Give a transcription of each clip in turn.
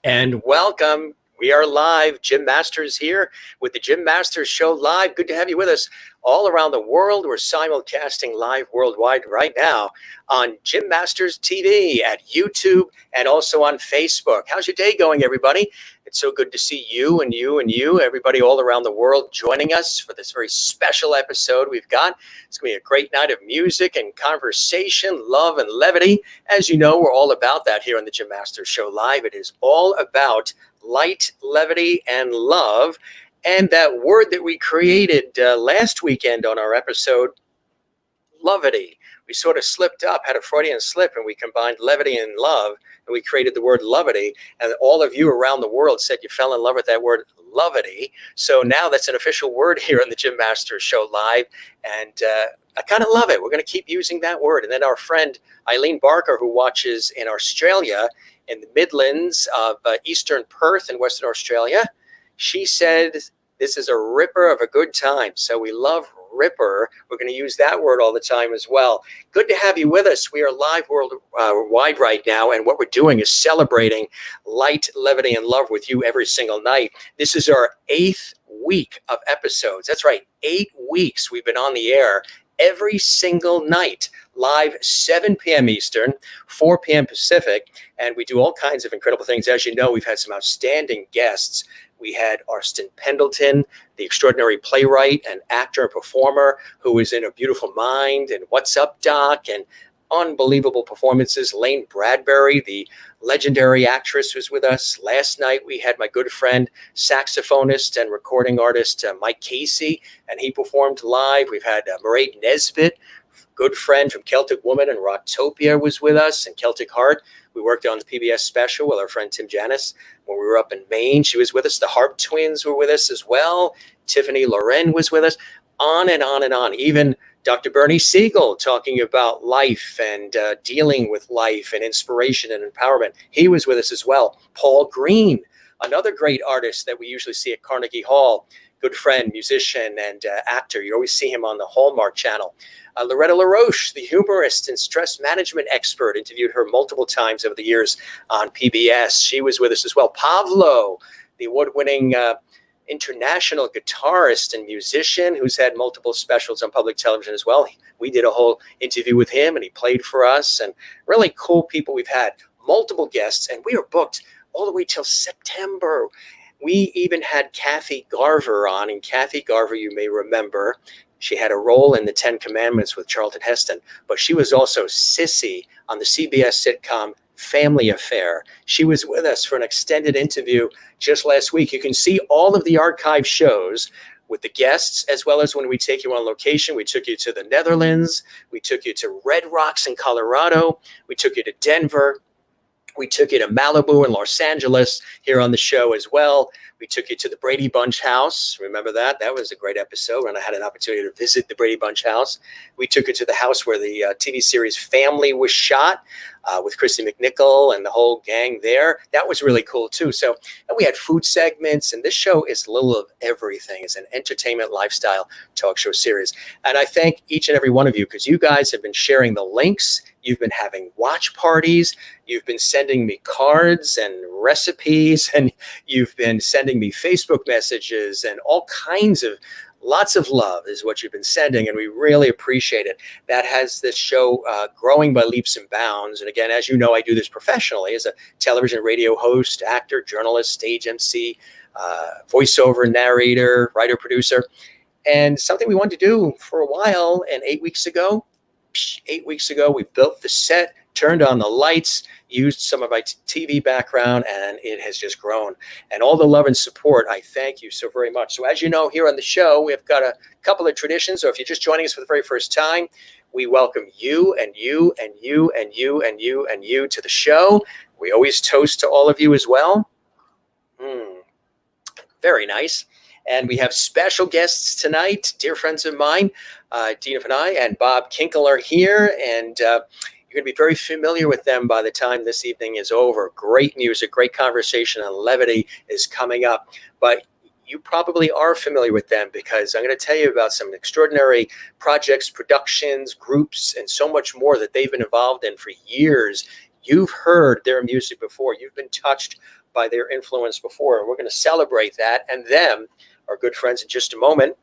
And welcome. We are live. Jim Masters here with the Jim Masters Show Live. Good to have you with us all around the world. We're simulcasting live worldwide right now on Jim Masters TV, at YouTube, and also on Facebook. How's your day going, everybody? It's so good to see you and you and you, everybody all around the world joining us for this very special episode we've got. It's going to be a great night of music and conversation, love and levity. As you know, we're all about that here on the Jim Masters Show Live. It is all about light, levity, and love. And that word that we created last weekend on our episode, levity. We sort of slipped up, had a Freudian slip, and we combined levity and love, and we created the word levity. And all of you around the world said you fell in love with that word levity. So now that's an official word here on the Jim Masters Show Live. And I kind of love it. We're going to keep using that word. And then our friend Eileen Barker, who watches in Australia, in the Midlands of Eastern Perth in Western Australia, she said this is a ripper of a good time. So we love ripper. We're going to use that word all the time as well. Good to have you with us. We are live worldwide right now, and what we're doing is celebrating light, levity, and love with you every single night. This is our 8th week of episodes. That's right, 8 weeks we've been on the air every single night, live 7 p.m. Eastern, 4 p.m. Pacific, and we do all kinds of incredible things. As you know, we've had some outstanding guests. We had Austin Pendleton, the extraordinary playwright and actor and performer who is in A Beautiful Mind and What's Up, Doc, and unbelievable performances. Lane Bradbury, the legendary actress, was with us. Last night, we had my good friend, saxophonist and recording artist Mike Casey, and he performed live. We've had Mairead Nesbitt, good friend from Celtic Woman and ROCKTOPIA, was with us, and Celtic Heart. We worked on the PBS special with our friend Tim Janis when we were up in Maine. She was with us. The Harp Twins were with us as well. Tiffany Loren was with us. On and on and on. Even Dr. Bernie Siegel talking about life and dealing with life and inspiration and empowerment. He was with us as well. Paul Greene, another great artist that we usually see at Carnegie Hall. Good friend, musician, and actor. You always see him on the Hallmark Channel. Loretta LaRoche, the humorist and stress management expert, interviewed her multiple times over the years on PBS. She was with us as well. Pablo, the award-winning international guitarist and musician who's had multiple specials on public television as well. We did a whole interview with him, and he played for us, and really cool people. We've had multiple guests, and we are booked all the way till September. We even had Kathy Garver on, and Kathy Garver, you may remember, she had a role in the 10 Commandments with Charlton Heston, but she was also Sissy on the CBS sitcom Family Affair. She was with us for an extended interview just last week. You can see all of the archive shows with the guests, as well as when we take you on location. We took you to the Netherlands. We took you to Red Rocks in Colorado. We took you to Denver. We took you to Malibu and Los Angeles here on the show as well. We took you to the Brady Bunch house. Remember that? That was a great episode when I had an opportunity to visit the Brady Bunch house. We took you to the house where the TV series Family was shot with Christy McNichol and the whole gang there. That was really cool too. So, and we had food segments, and this show is a little of everything. It's an entertainment lifestyle talk show series. And I thank each and every one of you because you guys have been sharing the links. You've been having watch parties. You've been sending me cards and recipes, and you've been sending me Facebook messages and all kinds of lots of love is what you've been sending, and we really appreciate it. That has this show growing by leaps and bounds. And again, as you know, I do this professionally as a television radio host, actor, journalist, stage MC, voiceover narrator, writer, producer. And something we wanted to do for a while, and 8 weeks ago, we built the set, turned on the lights, used some of my TV background, and it has just grown. And all the love and support, I thank you so very much. So as you know, here on the show, we've got a couple of traditions. So if you're just joining us for the very first time, we welcome you and you and you and you and you and you to the show. We always toast to all of you as well. Very nice. And we have special guests tonight, dear friends of mine. Dina Fanai and Bob Kinkel are here, and you're going to be very familiar with them by the time this evening is over. Great music, great conversation, and levity is coming up. But you probably are familiar with them because I'm going to tell you about some extraordinary projects, productions, groups, and so much more that they've been involved in for years. You've heard their music before. You've been touched by their influence before. And we're going to celebrate that and them, our good friends, in just a moment.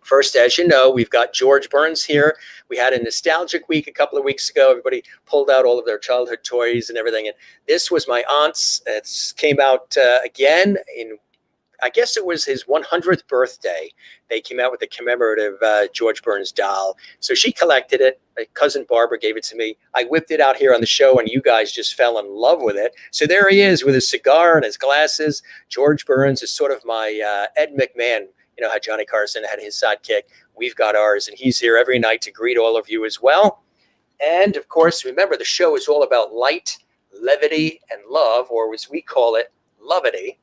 First, as you know, we've got George Burns here. We had a nostalgic week a couple of weeks ago. Everybody pulled out all of their childhood toys and everything. And this was my aunt's. It came out again in, I guess it was his 100th birthday. They came out with a commemorative George Burns doll. So she collected it. My cousin Barbara gave it to me. I whipped it out here on the show, and you guys just fell in love with it. So there he is with his cigar and his glasses. George Burns is sort of my Ed McMahon. You know how Johnny Carson had his sidekick. We've got ours, and he's here every night to greet all of you as well. And, of course, remember, the show is all about light, levity, and love, or as we call it, levity.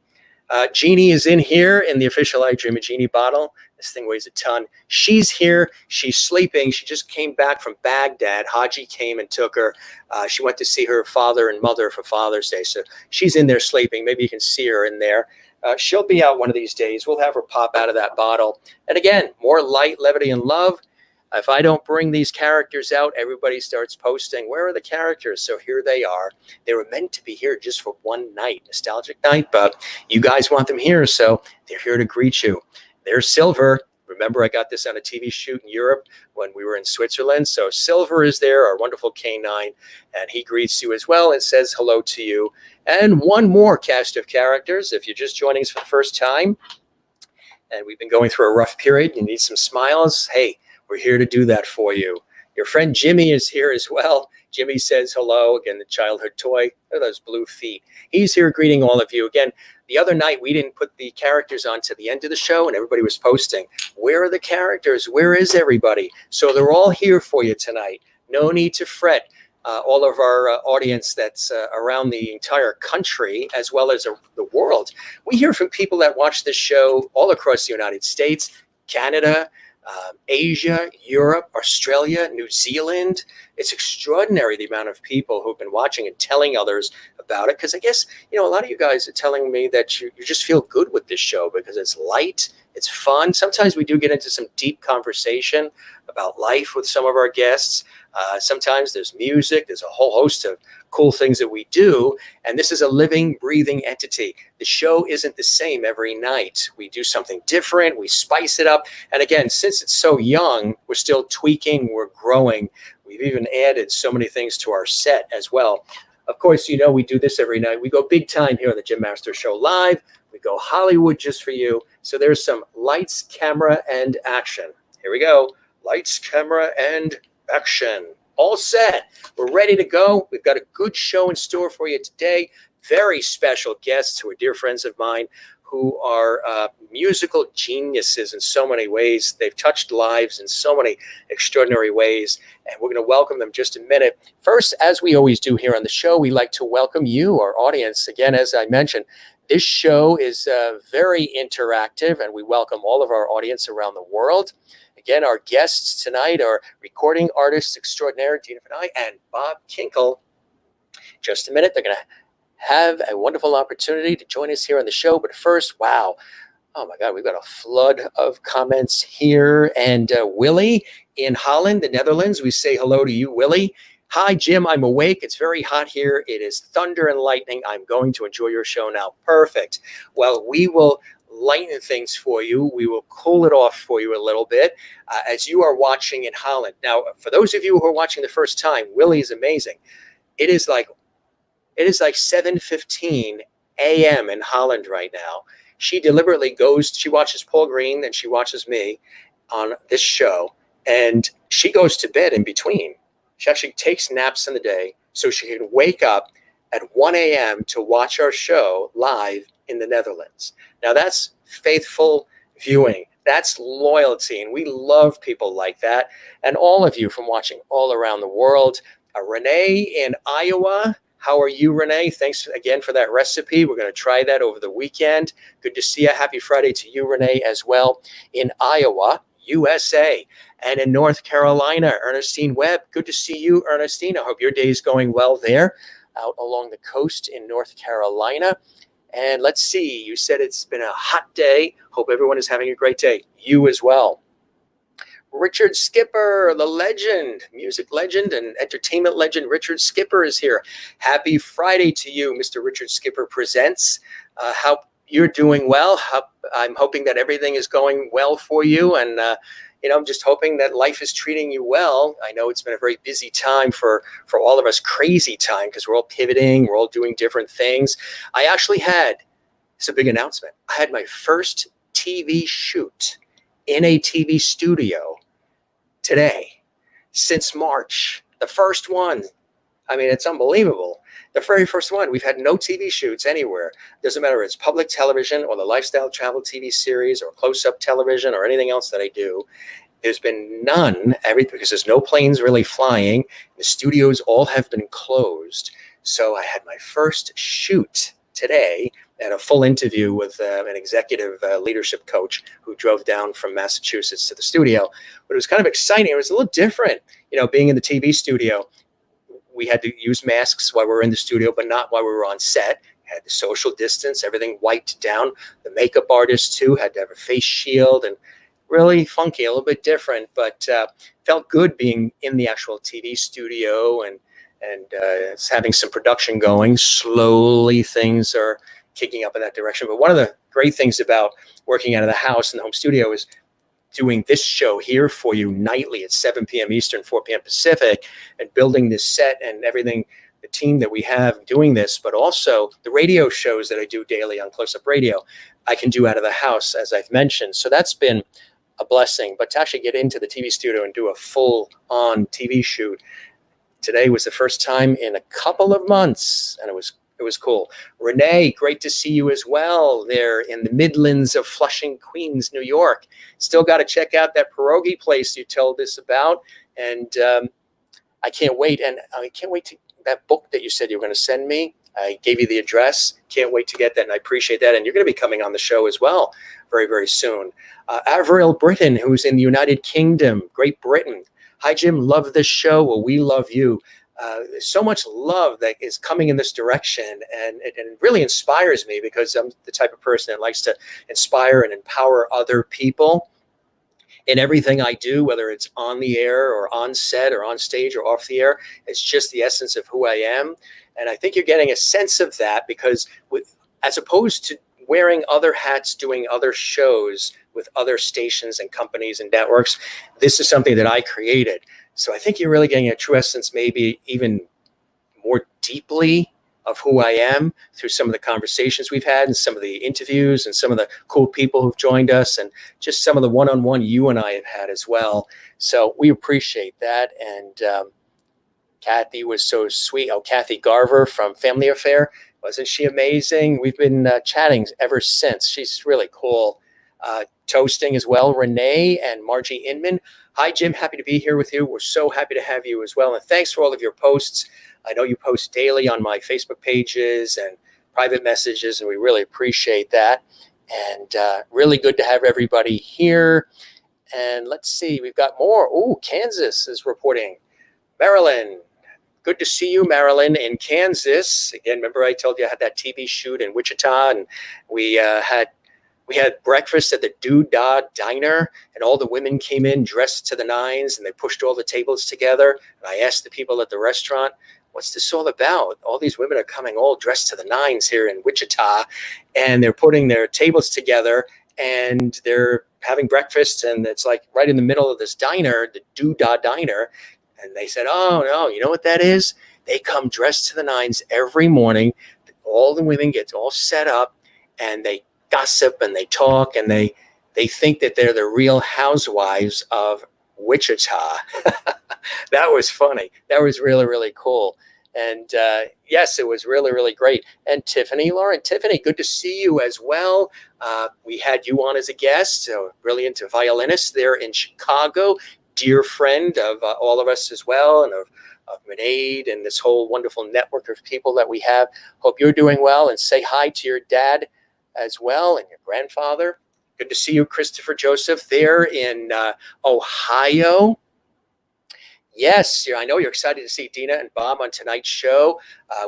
Jeannie is in here in the official I Dream of Jeannie bottle. This thing weighs a ton. She's here. She's sleeping. She just came back from Baghdad. Haji came and took her. She went to see her father and mother for Father's Day. So she's in there sleeping. Maybe you can see her in there. She'll be out one of these days. We'll have her pop out of that bottle. And again, more light, levity, and love. If I don't bring these characters out, everybody starts posting, where are the characters? So here they are. They were meant to be here just for one night, nostalgic night, but you guys want them here, so they're here to greet you. There's Silver. Remember, I got this on a TV shoot in Europe when we were in Switzerland. So Silver is there, our wonderful Kanan, and he greets you as well and says hello to you. And one more cast of characters, if you're just joining us for the first time, and we've been going through a rough period, you need some smiles, hey, we're here to do that for you. Your friend Jimmy is here as well. Jimmy says hello. Again, the childhood toy. Look at those blue feet. He's here greeting all of you. Again, the other night we didn't put the characters on to the end of the show, and everybody was posting, where are the characters? Where is everybody? So they're all here for you tonight. No need to fret. All of our audience that's around the entire country, as well as the world. We hear from people that watch this show all across the United States, Canada, Asia, Europe, Australia, New Zealand. It's extraordinary the amount of people who've been watching and telling others about it. Because I guess, you know, a lot of you guys are telling me that you just feel good with this show because it's light, it's fun. Sometimes we do get into some deep conversation about life with some of our guests. Sometimes there's music. There's a whole host of cool things that we do. And this is a living, breathing entity. The show isn't the same every night. We do something different. We spice it up. And again, since it's so young, we're still tweaking. We're growing. We've even added so many things to our set as well. Of course, you know, we do this every night. We go big time here on the Jim Masters Show Live. We go Hollywood just for you. So there's some lights, camera, and action. Here we go. Lights, camera, and action. All set. We're ready to go. We've got a good show in store for you today. Very special guests who are dear friends of mine who are musical geniuses in so many ways. They've touched lives in so many extraordinary ways, and we're going to welcome them just a minute. First, as we always do here on the show, we like to welcome you, our audience. Again, as I mentioned, this show is very interactive, and we welcome all of our audience around the world. Again, our guests tonight are recording artists extraordinaire, Dina Fanai and Bob Kinkel. Just a minute, they're going to have a wonderful opportunity to join us here on the show. But first, wow, oh my God, we've got a flood of comments here. And Willie in Holland, the Netherlands, we say hello to you, Willie. Hi, Jim, I'm awake. It's very hot here. It is thunder and lightning. I'm going to enjoy your show now. Perfect. Well, we will lighten things for you. We will cool it off for you a little bit as you are watching in Holland. Now, for those of you who are watching the first time, Willie is amazing. It is like 7:15 a.m. in Holland right now. She deliberately goes, she watches Paul Greene, and she watches me on this show, and she goes to bed in between. She actually takes naps in the day so she can wake up at 1 a.m. to watch our show live in the Netherlands. Now, that's faithful viewing. That's loyalty, and we love people like that. And all of you from watching all around the world. Renee in Iowa. How are you, Renee? Thanks again for that recipe. We're going to try that over the weekend. Good to see you. Happy Friday to you, Renee, as well. In Iowa, USA. And in North Carolina, Ernestine Webb. Good to see you, Ernestine. I hope your day is going well there out along the coast in North Carolina. And let's see, you said it's been a hot day. Hope everyone is having a great day. You as well. Richard Skipper, the legend, music legend and entertainment legend, Richard Skipper is here. Happy Friday to you, Mr. Richard Skipper Presents. How you're doing well. I'm hoping that everything is going well for you. And, I'm just hoping that life is treating you well. I know it's been a very busy time for all of us, crazy time, because we're all pivoting, we're all doing different things. I actually had, it's a big announcement, I had my first TV shoot in a TV studio today since March. The first one. I mean, it's unbelievable. The very first one. We've had no TV shoots anywhere. Doesn't matter if it's public television or the lifestyle travel TV series or close-up television or anything else that I do. There's been none, because there's no planes really flying. The studios all have been closed. So I had my first shoot today and a full interview with an executive leadership coach who drove down from Massachusetts to the studio. But it was kind of exciting. It was a little different, being in the TV studio. We had to use masks while we were in the studio, but not while we were on set. Had the social distance, everything wiped down. The makeup artist, too, had to have a face shield, and really funky, a little bit different, but felt good being in the actual TV studio and having some production going. Slowly, things are kicking up in that direction. But one of the great things about working out of the house in the home studio is doing this show here for you nightly at 7 p.m. Eastern, 4 p.m. Pacific, and building this set and everything, the team that we have doing this, but also the radio shows that I do daily on Close Up Radio, I can do out of the house, as I've mentioned. So that's been a blessing. But to actually get into the TV studio and do a full-on TV shoot, today was the first time in a couple of months, and it was cool. Renee, great to see you as well there in the Midlands of Flushing, Queens, New York. Still got to check out that pierogi place you told us about. And I can't wait. And I can't wait to that book that you said you were going to send me. I gave you the address. Can't wait to get that. And I appreciate that. And you're going to be coming on the show as well very, very soon. Avril Britton, who's in the United Kingdom, Great Britain. Hi, Jim. Love this show. Well, we love you. There's so much love that is coming in this direction, and it really inspires me, because I'm the type of person that likes to inspire and empower other people in everything I do, whether it's on the air or on set or on stage or off the air. It's just the essence of who I am. And I think you're getting a sense of that, because as opposed to wearing other hats, doing other shows with other stations and companies and networks, this is something that I created. So I think you're really getting a true essence, maybe even more deeply, of who I am through some of the conversations we've had and some of the interviews and some of the cool people who've joined us and just some of the one-on-one you and I have had as well. So we appreciate that. And Kathy was so sweet. Oh, Kathy Garver from Family Affair. Wasn't she amazing? We've been chatting ever since. She's really cool. Toasting as well, Renee and Margie Inman. Hi, Jim. Happy to be here with you. We're so happy to have you as well. And thanks for all of your posts. I know you post daily on my Facebook pages and private messages, and we really appreciate that. And really good to have everybody here. And let's see, we've got more. Oh, Kansas is reporting. Maryland. Good to see you, Marilyn, in Kansas. Again, remember I told you I had that TV shoot in Wichita, and we had breakfast at the Doo-Dah Diner, and all the women came in dressed to the nines, and they pushed all the tables together. And I asked the people at the restaurant, what's this all about? All these women are coming all dressed to the nines here in Wichita, and they're putting their tables together, and they're having breakfast, and it's like right in the middle of this diner, the Doo-Dah Diner. And they said, oh, no, you know what that is? They come dressed to the nines every morning. All the women get all set up, and they gossip and they talk, and they think that they're the real housewives of Wichita. That was funny. That was really, really cool. And yes, it was really, really great. And Tiffany, Lauren, Tiffany, good to see you as well. We had you on as a guest, a brilliant violinist there in Chicago, dear friend of all of us as well, and of Menaid and this whole wonderful network of people that we have. Hope you're doing well, and say hi to your dad as well and your grandfather. Good to see you, Christopher Joseph, there in Ohio. Yes, I know you're excited to see Dina and Bob on tonight's show.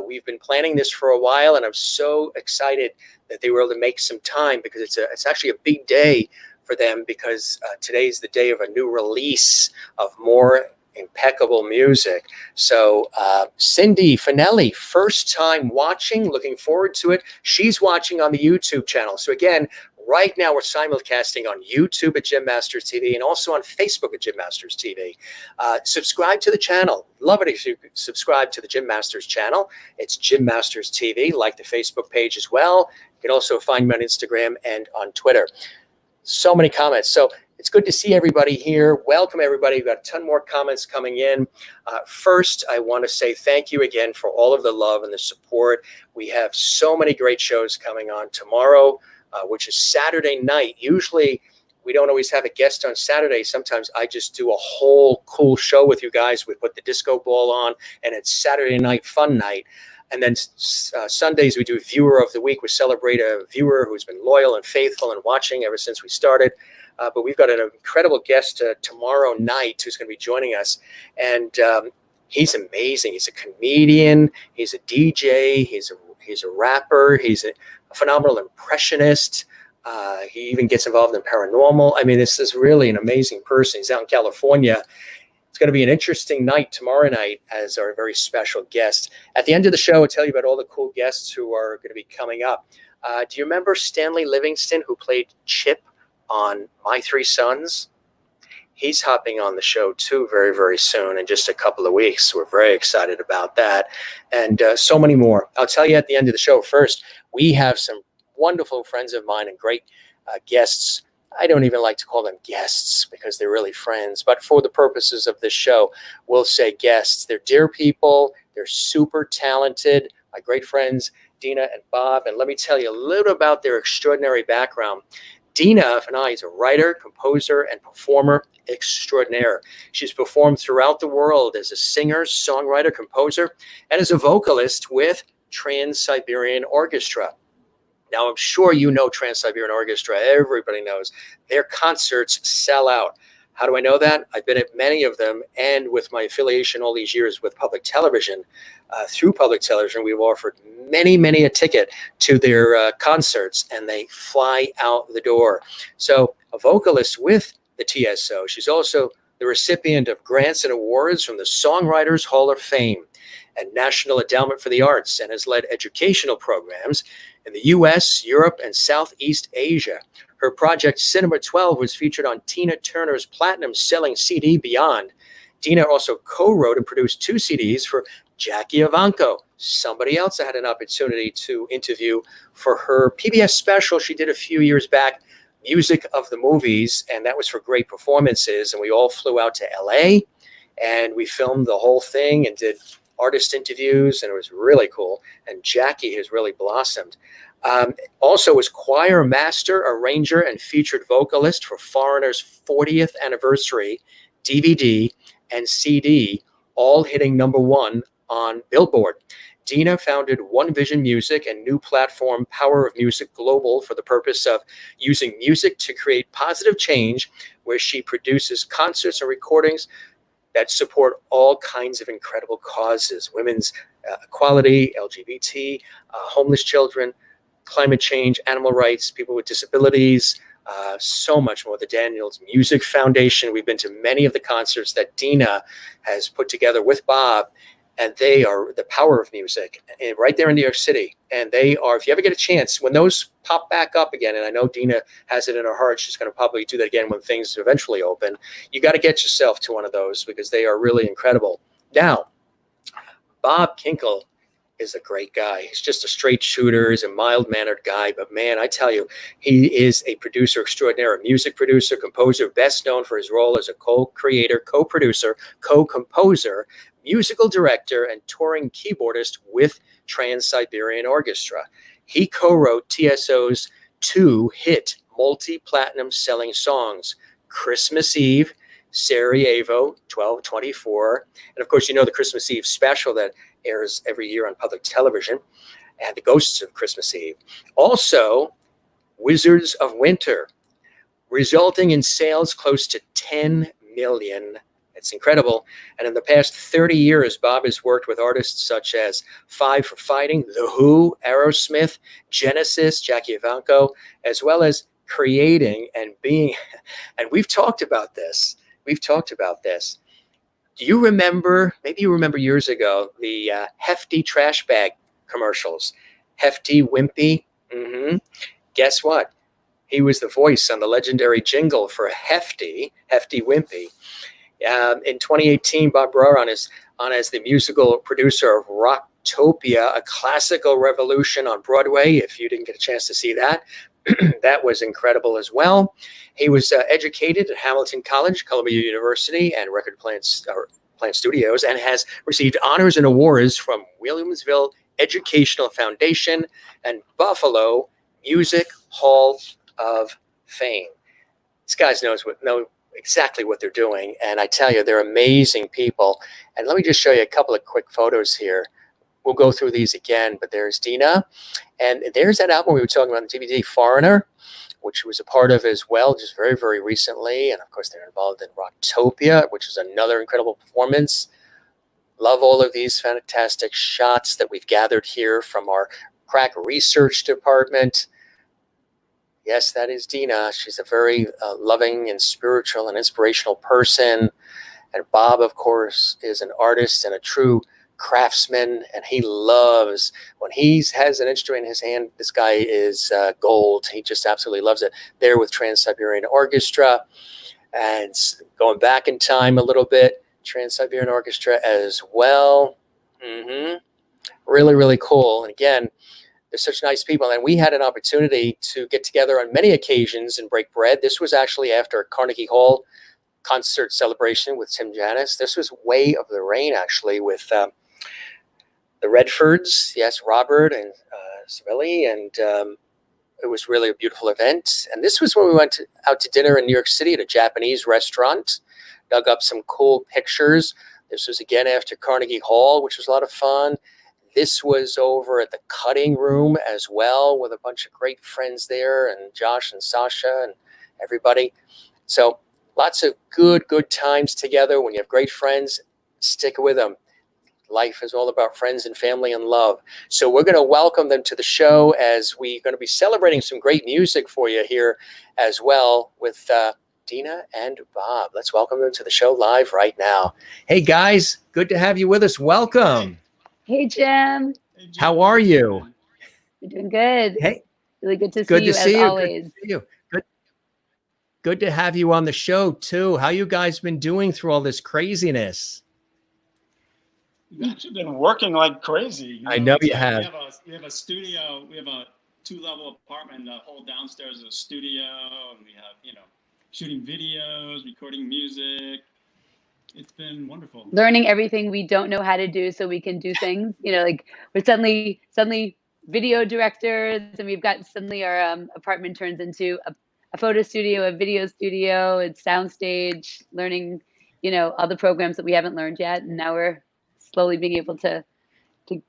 We've been planning this for a while, and I'm so excited that they were able to make some time, because it's actually a big day for them because today's the day of a new release of more impeccable music. So Cindy Fanai, first time watching, looking forward to it. She's watching on the YouTube channel. So again, right now we're simulcasting on YouTube at Jim Masters TV and also on Facebook at Jim Masters TV. Subscribe to the channel. Love it if you subscribe to the Jim Masters channel. It's Jim Masters TV. Like the Facebook page as well. You can also find me on Instagram and on Twitter. So many comments. So it's good to see everybody here. Welcome, everybody. We've got a ton more comments coming in. First, I want to say thank you again for all of the love and the support. We have so many great shows coming on tomorrow, which is Saturday night. Usually, we don't always have a guest on Saturday. Sometimes I just do a whole cool show with you guys. We put the disco ball on, and it's Saturday night fun night. And then Sundays, we do Viewer of the Week. We celebrate a viewer who's been loyal and faithful and watching ever since we started. But we've got an incredible guest tomorrow night who's going to be joining us. And he's amazing. He's a comedian. He's a DJ. He's a rapper. He's a phenomenal impressionist. He even gets involved in paranormal. I mean, this is really an amazing person. He's out in California. It's going to be an interesting night tomorrow night as our very special guest. At the end of the show, I'll tell you about all the cool guests who are going to be coming up. Do you remember Stanley Livingston, who played Chip on My Three Sons? He's hopping on the show too very, very soon in just a couple of weeks. We're very excited about that. And so many more. I'll tell you at the end of the show. First, we have some wonderful friends of mine and great guests. I don't even like to call them guests because they're really friends. But for the purposes of this show, we'll say guests. They're dear people. They're super talented. My great friends, Dina and Bob. And let me tell you a little about their extraordinary background. Dina Fanai is a writer, composer, and performer extraordinaire. She's performed throughout the world as a singer, songwriter, composer, and as a vocalist with Trans-Siberian Orchestra. Now, I'm sure you know Trans-Siberian Orchestra. Everybody knows. Their concerts sell out. How do I know that? I've been at many of them, and with my affiliation all these years with public television, through public television, we've offered many a ticket to their concerts, and they fly out the door. So a vocalist with the TSO. She's also the recipient of grants and awards from the Songwriters Hall of Fame and National Endowment for the Arts, and has led educational programs in the U.S., Europe, and Southeast Asia. Her project Cinema 12 was featured on Tina Turner's platinum-selling CD Beyond. Dina also co-wrote and produced 2 CDs for Jackie Evancho, somebody else I had an opportunity to interview for her PBS special she did a few years back, Music of the Movies, and that was for great performances. And we all flew out to LA, and we filmed the whole thing and did artist interviews, and it was really cool. And Jackie has really blossomed. Also was choir master, arranger, and featured vocalist for Foreigner's 40th anniversary DVD and CD, all hitting #1 on Billboard. Dina founded One Vision Music and new platform Power of Music Global for the purpose of using music to create positive change, where she produces concerts and recordings that support all kinds of incredible causes: women's equality, LGBT, homeless children, climate change, animal rights, people with disabilities, so much more. The Daniels Music Foundation. We've been to many of the concerts that Dina has put together with Bob, and they are the Power of Music, and right there in New York City. And they are, if you ever get a chance, when those pop back up again, and I know Dina has it in her heart, she's going to probably do that again when things eventually open, you got to get yourself to one of those because they are really incredible. Now, Bob Kinkel is a great guy. He's just a straight shooter. He's a mild-mannered guy. But man, I tell you, he is a producer extraordinaire, a music producer, composer, best known for his role as a co-creator, co-producer, co-composer, musical director, and touring keyboardist with Trans-Siberian Orchestra. He co-wrote TSO's 2 hit multi-platinum selling songs, Christmas Eve, Sarajevo, 12/24, and of course, you know the Christmas Eve special that airs every year on public television, and The Ghosts of Christmas Eve. Also, Wizards of Winter, resulting in sales close to 10 million. It's incredible. And in the past 30 years, Bob has worked with artists such as Five for Fighting, The Who, Aerosmith, Genesis, Jackie Evancho, as well as creating and being, and we've talked about this. Do you remember, maybe you remember years ago, the Hefty trash bag commercials? Hefty Wimpy. Guess what? He was the voice on the legendary jingle for Hefty Wimpy. In 2018, Bob Brough on as the musical producer of ROCKTOPIA, a classical revolution on Broadway. If you didn't get a chance to see that, that was incredible as well. He was educated at Hamilton College, Columbia University, and Record Plant Studios, and has received honors and awards from Williamsville Educational Foundation and Buffalo Music Hall of Fame. These guys know exactly what they're doing, and I tell you, they're amazing people. And let me just show you a couple of quick photos here. We'll go through these again, but there's Dina, and there's that album we were talking about on the DVD, Foreigner, which was a part of as well, just very, very recently. And of course, they're involved in ROCKTOPIA, which is another incredible performance. Love all of these fantastic shots that we've gathered here from our crack research department. Yes, that is Dina. She's a very loving and spiritual and inspirational person. And Bob, of course, is an artist and a true craftsman, and he loves when he has an instrument in his hand. This guy is gold. He just absolutely loves it. There with Trans-Siberian Orchestra, and going back in time a little bit, Trans-Siberian Orchestra as well. Really, really cool. And again, they're such nice people, and we had an opportunity to get together on many occasions and break bread. This was actually after a Carnegie Hall concert celebration with Tim Janis. This was Way of the Rain, actually, with the Redfords, yes, Robert and Savelli, and it was really a beautiful event. And this was when we went out to dinner in New York City at a Japanese restaurant, dug up some cool pictures. This was again after Carnegie Hall, which was a lot of fun. This was over at the Cutting Room as well, with a bunch of great friends there, and Josh and Sasha and everybody. So lots of good times together. When you have great friends, stick with them. Life is all about friends and family and love. So we're going to welcome them to the show, as we're going to be celebrating some great music for you here as well with Dina and Bob. Let's welcome them to the show live right now. Hey guys, good to have you with us. Welcome. Hey Jim. How are you? You're doing good. Hey. Really good to see you as always. Good to see you. Good to have you on the show too. How you guys been doing through all this craziness? We've actually been working like crazy. I know you have. We have a studio. We have a 2-level apartment. The whole downstairs is a studio, and we have, shooting videos, recording music. It's been wonderful. Learning everything we don't know how to do so we can do things. Like we're suddenly video directors, and we've got suddenly our apartment turns into a photo studio, a video studio, it's soundstage, learning, all the programs that we haven't learned yet. And now we're slowly being able to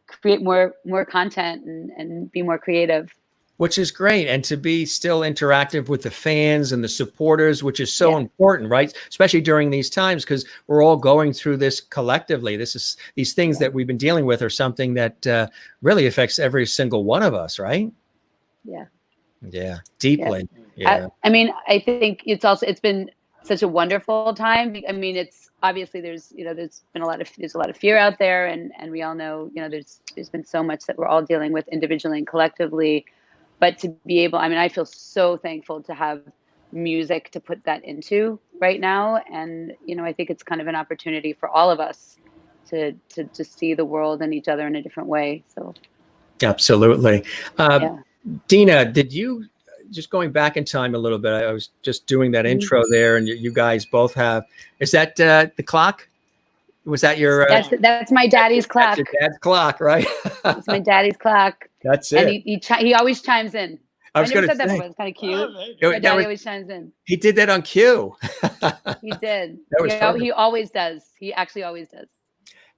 create more content and be more creative. Which is great. And to be still interactive with the fans and the supporters, which is so important, right? Especially during these times, because we're all going through this collectively. These things that we've been dealing with are something that really affects every single one of us, right? Yeah. Yeah, deeply. Yeah. I mean, I think it's been such a wonderful time. I mean, it's obviously there's been a lot of fear out there, and we all know, there's been so much that we're all dealing with individually and collectively. But to be able, I feel so thankful to have music to put that into right now. And, I think it's kind of an opportunity for all of us to see the world and each other in a different way. So. Absolutely. Dina, did you, just going back in time a little bit, I was just doing that intro there, and you guys both have, is that the clock? Was that your? That's my daddy's clock. That's your dad's clock, right? It's my daddy's clock. That's it. And he always chimes in. I never said that before. It's kind of cute. My daddy always chimes in. He did that on cue. He did. He always does. He actually always does.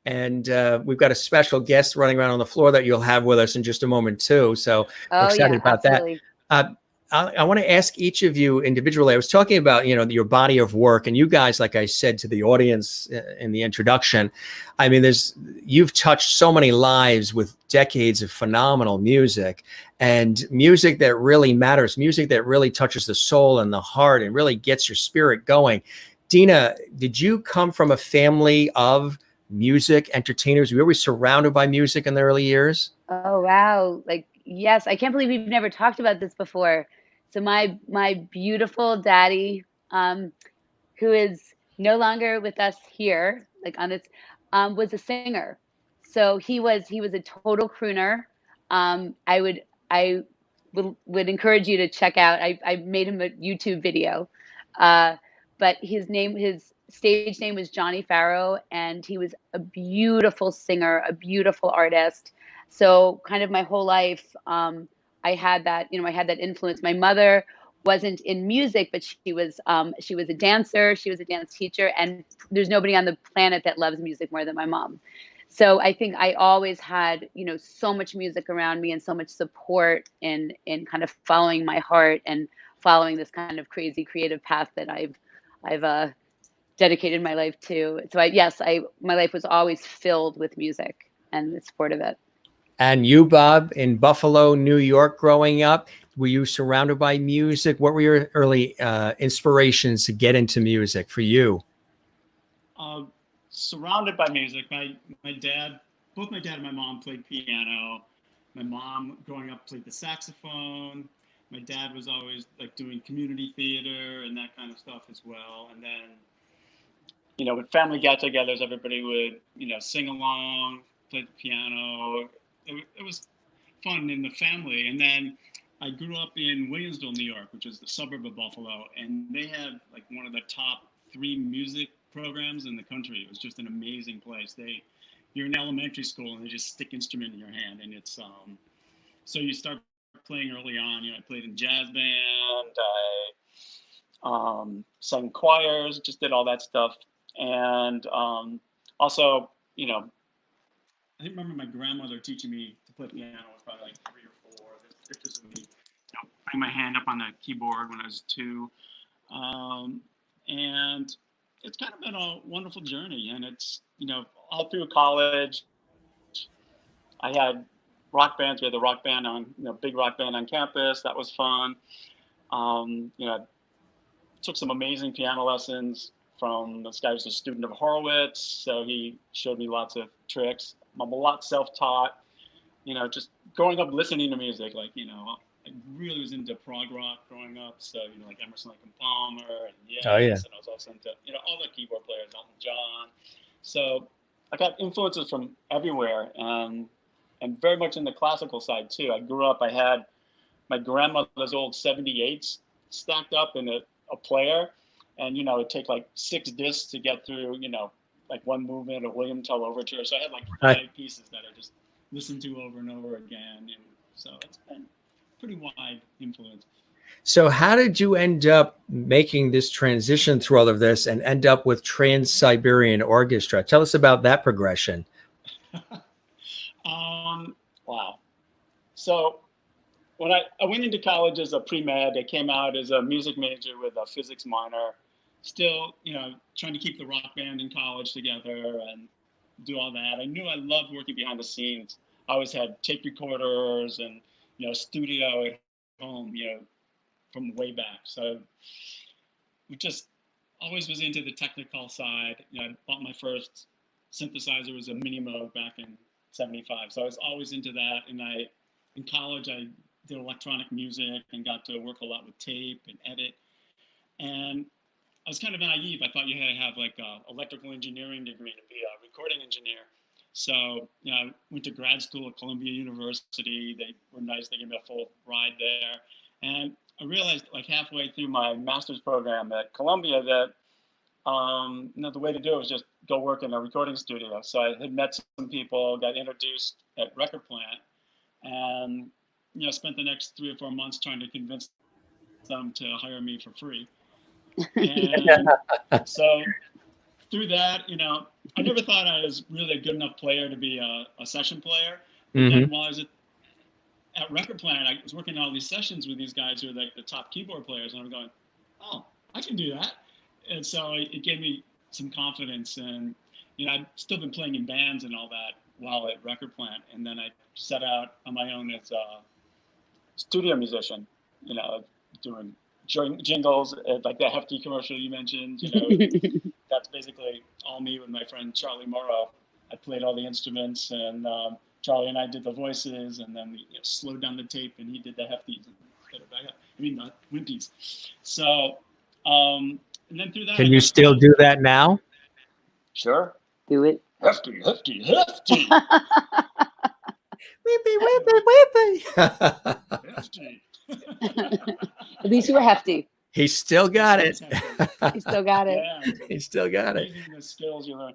And we've got a special guest running around on the floor that you'll have with us in just a moment too. So we're excited about that. I want to ask each of you individually. I was talking about, your body of work, and you guys, like I said to the audience in the introduction, I mean, you've touched so many lives with decades of phenomenal music, and music that really matters, music that really touches the soul and the heart and really gets your spirit going. Dina, did you come from a family of music entertainers? Were you always surrounded by music in the early years? Oh, wow. Like, yes, I can't believe we've never talked about this before. So my beautiful daddy, who is no longer with us here, like on this, was a singer. So he was a total crooner. I would encourage you to check out. I made him a YouTube video, but his stage name was Johnny Farrow, and he was a beautiful singer, a beautiful artist. So kind of my whole life, I had that, I had that influence. My mother wasn't in music, but she was a dancer. She was a dance teacher, and there's nobody on the planet that loves music more than my mom. So I think I always had, so much music around me and so much support in kind of following my heart and following this kind of crazy creative path that I've dedicated my life to. So my life was always filled with music and the support of it. And you, Bob, in Buffalo, New York, growing up, were you surrounded by music? What were your early inspirations to get into music for you? Surrounded by music. My dad, both my dad and my mom played piano. My mom, growing up, played the saxophone. My dad was always like doing community theater and that kind of stuff as well. And then, when family get-togethers, everybody would, sing along, play the piano. It was fun in the family. And then I grew up in Williamsville, New York, which is the suburb of Buffalo, and they had like one of the top 3 music programs in the country. It was just an amazing place. You're in elementary school and they just stick instrument in your hand, and it's so you start playing early on. I played in jazz band, I sang choirs, just did all that stuff, and also, I remember my grandmother teaching me to play piano. I was probably like 3 or 4. There's pictures of me, putting my hand up on the keyboard when I was 2, and it's kind of been a wonderful journey. And it's, all through college, I had rock bands. We had the rock band big rock band on campus. That was fun. Took some amazing piano lessons from this guy who was a student of Horowitz. So he showed me lots of tricks. I'm a lot self-taught, just growing up listening to music. Like, I really was into prog rock growing up. So, like Emerson, Lake and Palmer, and Yes, Oh, yeah. and I was also into, all the keyboard players, Elton John. So I got influences from everywhere, and very much in the classical side too. I grew up, I had my grandmother's old 78s stacked up in a player, and, it'd take like 6 discs to get through, like one movement of William Tell Overture. So I had like 5 pieces that I just listened to over and over again. And so it's been pretty wide influence. So how did you end up making this transition through all of this and end up with Trans-Siberian Orchestra? Tell us about that progression. Wow. So when I went into college as a pre-med, I came out as a music major with a physics minor, still, trying to keep the rock band in college together and do all that. I knew I loved working behind the scenes. I always had tape recorders and, studio at home, from way back. So we just always was into the technical side. I bought my first synthesizer, was a Mini Moog back in 75. So I was always into that. And in college, I did electronic music and got to work a lot with tape and edit. And I was kind of naive. I thought you had to have like an electrical engineering degree to be a recording engineer. So, I went to grad school at Columbia University. They were nice. They gave me a full ride there. And I realized like halfway through my master's program at Columbia that, the way to do it was just go work in a recording studio. So I had met some people, got introduced at Record Plant, and, spent the next 3 or 4 months trying to convince them to hire me for free. And so through that, I never thought I was really a good enough player to be a session player. Mm-hmm. And while I was at Record Plant, I was working on all these sessions with these guys who are like the top keyboard players, and I'm going, oh, I can do that. And so it gave me some confidence, and I'd still been playing in bands and all that while at Record Plant, and then I set out on my own as a studio musician, doing jingles, like the Hefty commercial you mentioned. That's basically all me with my friend Charlie Morrow. I played all the instruments, and Charlie and I did the voices, and then we slowed down the tape, and he did the Hefties and put it back up. Not Wimpies. So, and then through that, can you still do that now? Sure. Do it. Hefty, Hefty, Hefty. Wimpy, wimpy, wimpy. Hefty. At least you were hefty. He still got it. He still got it. Yeah. He still got it. Amazing the skills you learn.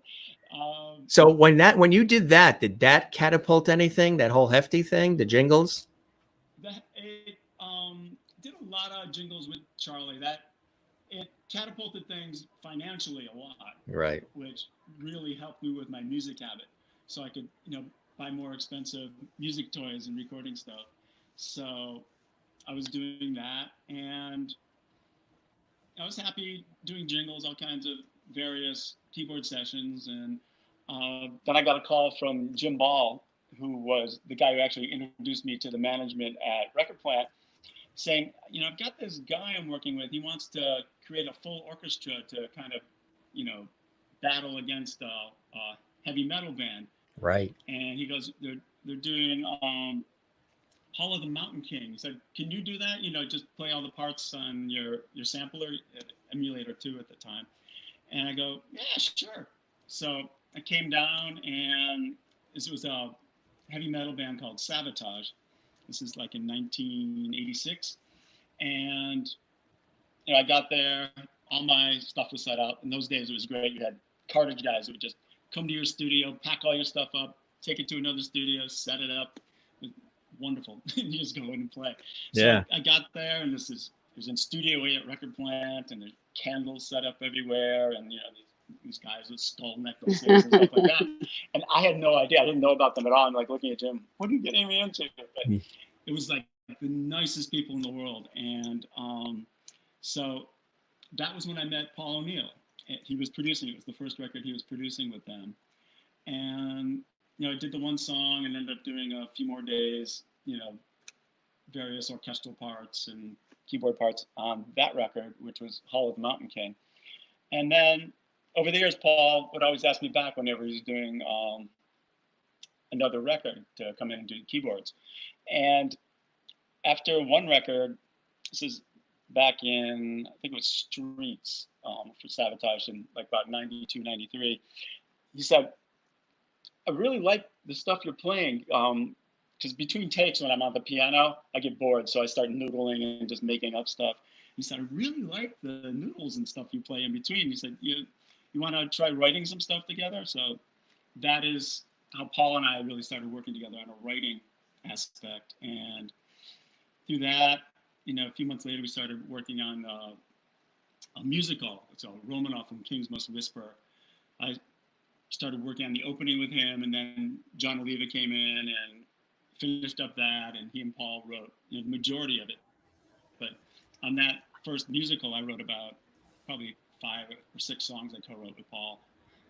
So when you did that catapult anything? That whole Hefty thing, the jingles? It did a lot of jingles with Charlie. It catapulted things financially a lot, Right. which really helped me with my music habit. So I could, buy more expensive music toys and recording stuff. So I was doing that, and I was happy doing jingles, all kinds of various keyboard sessions. And then I got a call from Jim Ball, who was the guy who actually introduced me to the management at Record Plant, saying, I've got this guy I'm working with. He wants to create a full orchestra to kind of, battle against a heavy metal band. Right. And he goes, they're doing Hall of the Mountain King. He said, can you do that? Just play all the parts on your sampler, emulator 2 at the time. And I go, yeah, sure. So I came down, and this was a heavy metal band called Sabotage. This is like in 1986. And I got there, all my stuff was set up. In those days, it was great. You had cartage guys who would just come to your studio, pack all your stuff up, take it to another studio, set it up. It was wonderful. You just go in and play. So Yeah. I got there, and it was in Studio A at Record Plant, and there's candles set up everywhere, and these guys with skull necklaces and stuff like that. And I had no idea. I didn't know about them at all. I'm like looking at Jim, what are you getting me into? But it was like the nicest people in the world. And so that was when I met Paul O'Neill. He was producing. It was the first record he was producing with them. And, I did the one song and ended up doing a few more days, various orchestral parts and keyboard parts on that record, which was Hall of the Mountain King. And then over the years, Paul would always ask me back whenever he was doing another record to come in and do keyboards. And after one record, this is back in, I think it was Streets for Sabotage in like about 92, 93. He said, I really like the stuff you're playing, because between takes when I'm on the piano, I get bored. So I start noodling and just making up stuff. He said, I really like the noodles and stuff you play in between. He said, you want to try writing some stuff together? So that is how Paul and I really started working together on a writing aspect. And through that, a few months later, we started working on a musical. It's a Romanoff from Kings Must Whisper. I started working on the opening with him, and then John Oliva came in and finished up that, and he and Paul wrote the majority of it. But on that first musical, I wrote about probably 5 or 6 songs I co-wrote with Paul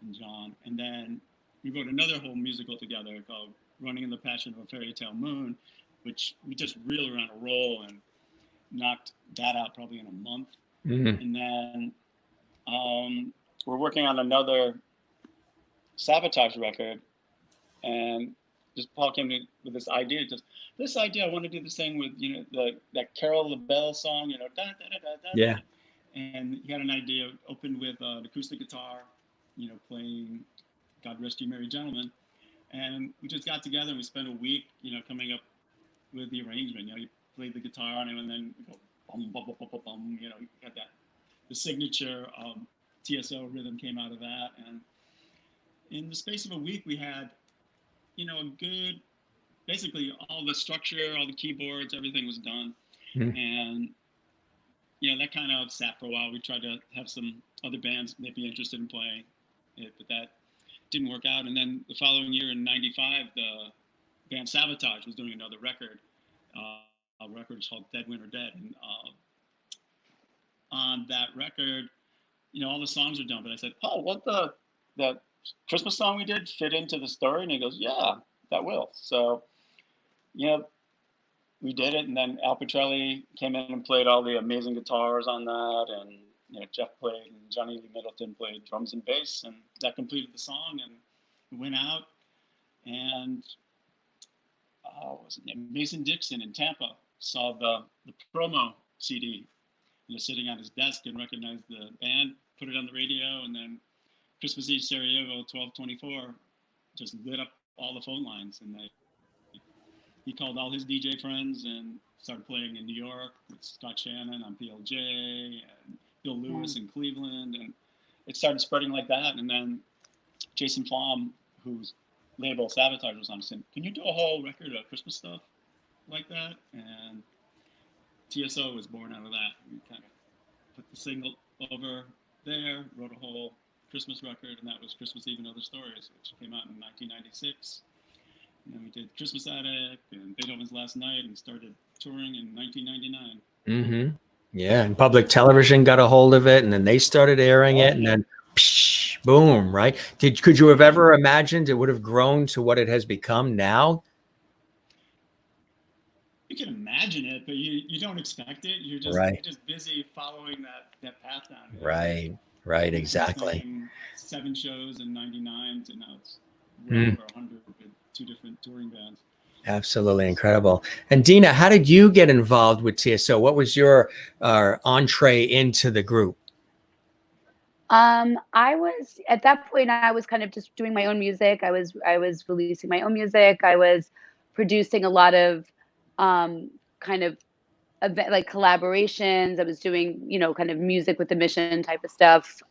and John. And then we wrote another whole musical together called Running in the Passion of a Fairy Tale Moon, which we just really were on a roll and knocked that out probably in a month. Mm-hmm. And then we're working on another Sabotage record, and just Paul came in with this idea. I want to do this thing with that Carol LaBelle song, da, da, da, da, da. Yeah. And he had an idea. Opened with an acoustic guitar, playing "God Rest You Merry Gentlemen," and we just got together and we spent a week, coming up with the arrangement. You played the guitar on him, and then we go bum bum bum bum bum. You got that. The signature TSO rhythm came out of that, and in the space of a week, we had, a good, basically all the structure, all the keyboards, everything was done. Mm-hmm. And, that kind of sat for a while. We tried to have some other bands maybe interested in playing it, but that didn't work out. And then the following year in 95, the band Sabotage was doing another record. record called Dead Winter Dead. And on that record, you know, all the songs are done, but I said, Paul, what that Christmas song we did fit into the story? And he goes, yeah, that will. So, you know, we did it. And then Al Petrelli came in and played all the amazing guitars on that. And, you know, Jeff played and Johnny Lee Middleton played drums and bass. And that completed the song. And we went out and what was it? Mason Dixon in Tampa saw the promo CD, you know, sitting on his desk and recognized the band, put it on the radio, and then Christmas Eve Sarajevo 1224 just lit up all the phone lines, and he called all his DJ friends and started playing in New York with Scott Shannon on PLJ and Bill Lewis in Cleveland, and it started spreading like that. And then Jason Flom, whose label Sabotage was on, said, "Can you do a whole record of Christmas stuff like that?" And TSO was born out of that. We kind of put the single over there, wrote a whole Christmas record, and that was Christmas Eve and Other Stories, which came out in 1996. And then we did Christmas Attic and Beethoven's Last Night and started touring in 1999. Mm-hmm. Yeah, and public television got a hold of it, and then they started airing it, and then psh, boom, right? Could you have ever imagined it would have grown to what it has become now? You can imagine it, but you don't expect it. You're just Right. you're just busy following that path down. Right, exactly. 7 shows in 99 to now it's well over 100 with 2 different touring bands. Absolutely incredible. And Dina, how did you get involved with TSO? What was your entree into the group? I was at that point, I was kind of just doing my own music. I was releasing my own music. I was producing a lot of kind of event, like collaborations. I was doing, you know, kind of music with the mission type of stuff.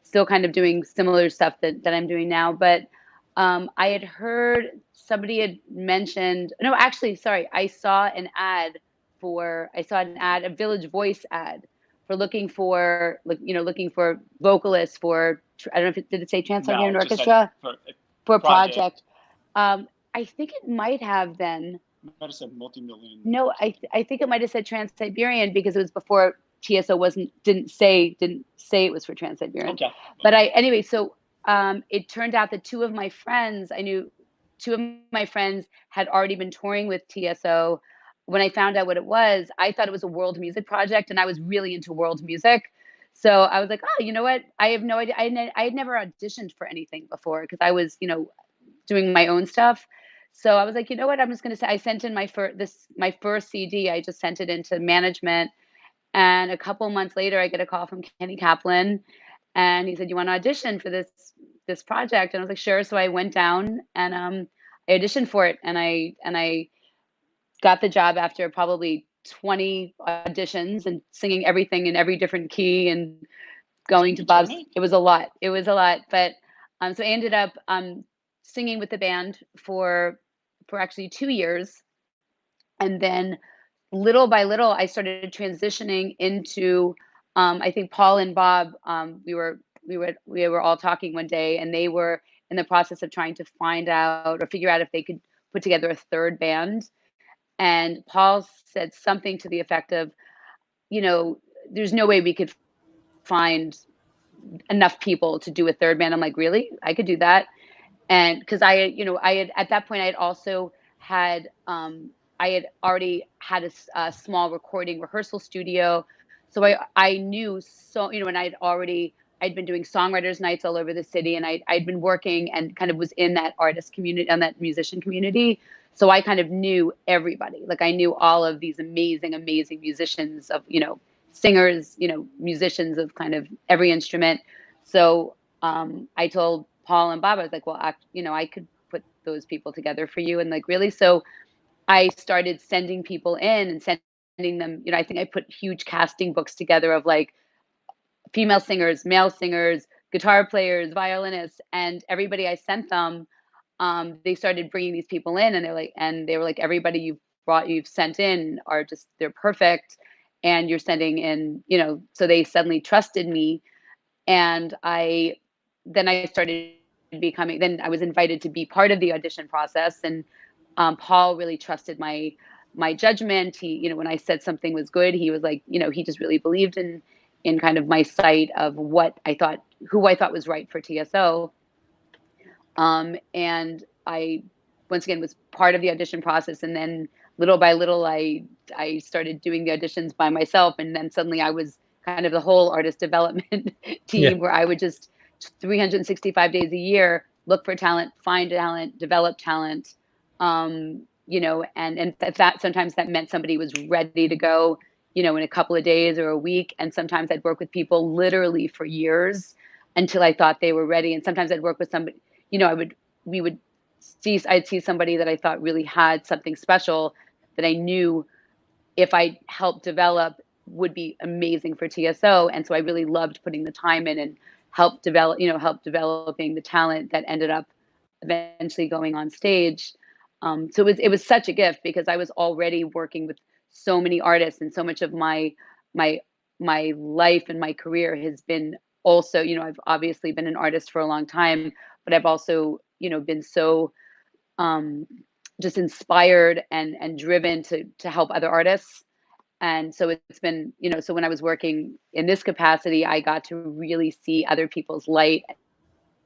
Still kind of doing similar stuff that I'm doing now. But I had heard somebody had mentioned, no, actually, sorry, I saw an ad, a Village Voice ad for looking for, looking for vocalists for, I don't know if did it say Trans-Siberian Orchestra? For a project. I think it might have then. Might have said multi-million. No, I think it might have said Trans-Siberian because it was before TSO didn't say it was for Trans-Siberian. Okay. But anyway, so it turned out that two of my friends had already been touring with TSO. When I found out what it was, I thought it was a world music project, and I was really into world music. So I was like, oh, you know what? I have no idea. I had never auditioned for anything before because I was, doing my own stuff. So I was like, you know what? I'm just going to say, I sent in my first CD. I just sent it into management. And a couple months later, I get a call from Kenny Kaplan, and he said, "You want to audition for this project?" And I was like, "Sure." So I went down and I auditioned for it, and I got the job after probably 20 auditions and singing everything in every different key and going to Bob's. It was a lot. But so I ended up singing with the band for actually 2 years, and then little by little, I started transitioning into. I think Paul and Bob. We were all talking one day, and they were in the process of trying to find out or figure out if they could put together a third band. And Paul said something to the effect of, there's no way we could find enough people to do a third band. I'm like, really? I could do that. And because I had at that point, I had also had, I had already had a small recording rehearsal studio. So I knew, and I'd been doing songwriters nights all over the city, and I'd been working and kind of was in that artist community, and that musician community. So I kind of knew everybody. Like I knew all of these amazing, amazing musicians of, singers, musicians of kind of every instrument. So I told Paul and Bob, I was like, well, I could put those people together for you. And like, really? So I started sending people in and sending them, I think I put huge casting books together of like female singers, male singers, guitar players, violinists, and everybody I sent them, they started bringing these people in, and they were like, everybody you've sent in they're perfect. And you're sending in, so they suddenly trusted me. And I was invited to be part of the audition process. And Paul really trusted my my judgment. He, you know, when I said something was good, he was like, you know, he just really believed in kind of my sight of what I thought, who I thought was right for TSO. And I, once again, was part of the audition process. And then little by little, I started doing the auditions by myself. And then suddenly I was kind of the whole artist development team, where I would just 365 days a year, look for talent, find talent, develop talent. You know, and that sometimes that meant somebody was ready to go, you know, in a couple of days or a week. And sometimes I'd work with people literally for years until I thought they were ready. And sometimes I'd work with somebody, you know, I'd see somebody that I thought really had something special that I knew if I helped develop would be amazing for TSO. And so I really loved putting the time in and help developing the talent that ended up eventually going on stage. So it was such a gift, because I was already working with so many artists, and so much of my life and my career has been also, you know, I've obviously been an artist for a long time, but I've also, you know, been so just inspired and driven to help other artists. And so it's been, you know, so when I was working in this capacity, I got to really see other people's light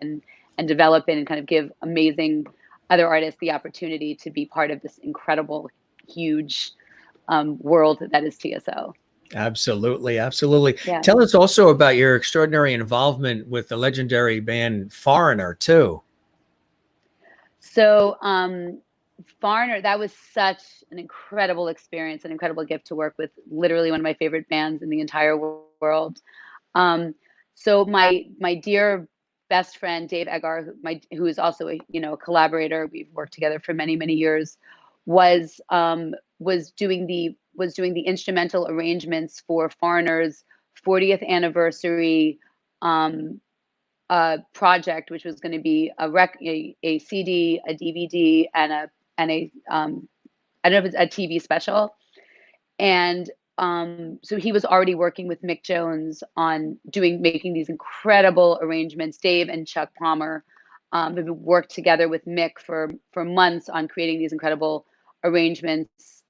and develop it and kind of give amazing other artists the opportunity to be part of this incredible, huge world that is TSO. Absolutely. Absolutely. Yeah. Tell us also about your extraordinary involvement with the legendary band Foreigner too. So Foreigner, that was such an incredible experience, an incredible gift to work with literally one of my favorite bands in the entire world. So my dear best friend Dave Eggar, who is also a, you know, a collaborator, we've worked together for many years, was doing the instrumental arrangements for Foreigner's 40th anniversary project, which was going to be a CD, a DVD, and a I don't know if it's a TV special. And so he was already working with Mick Jones on making these incredible arrangements. Dave and Chuck Palmer have worked together with Mick for months on creating these incredible arrangements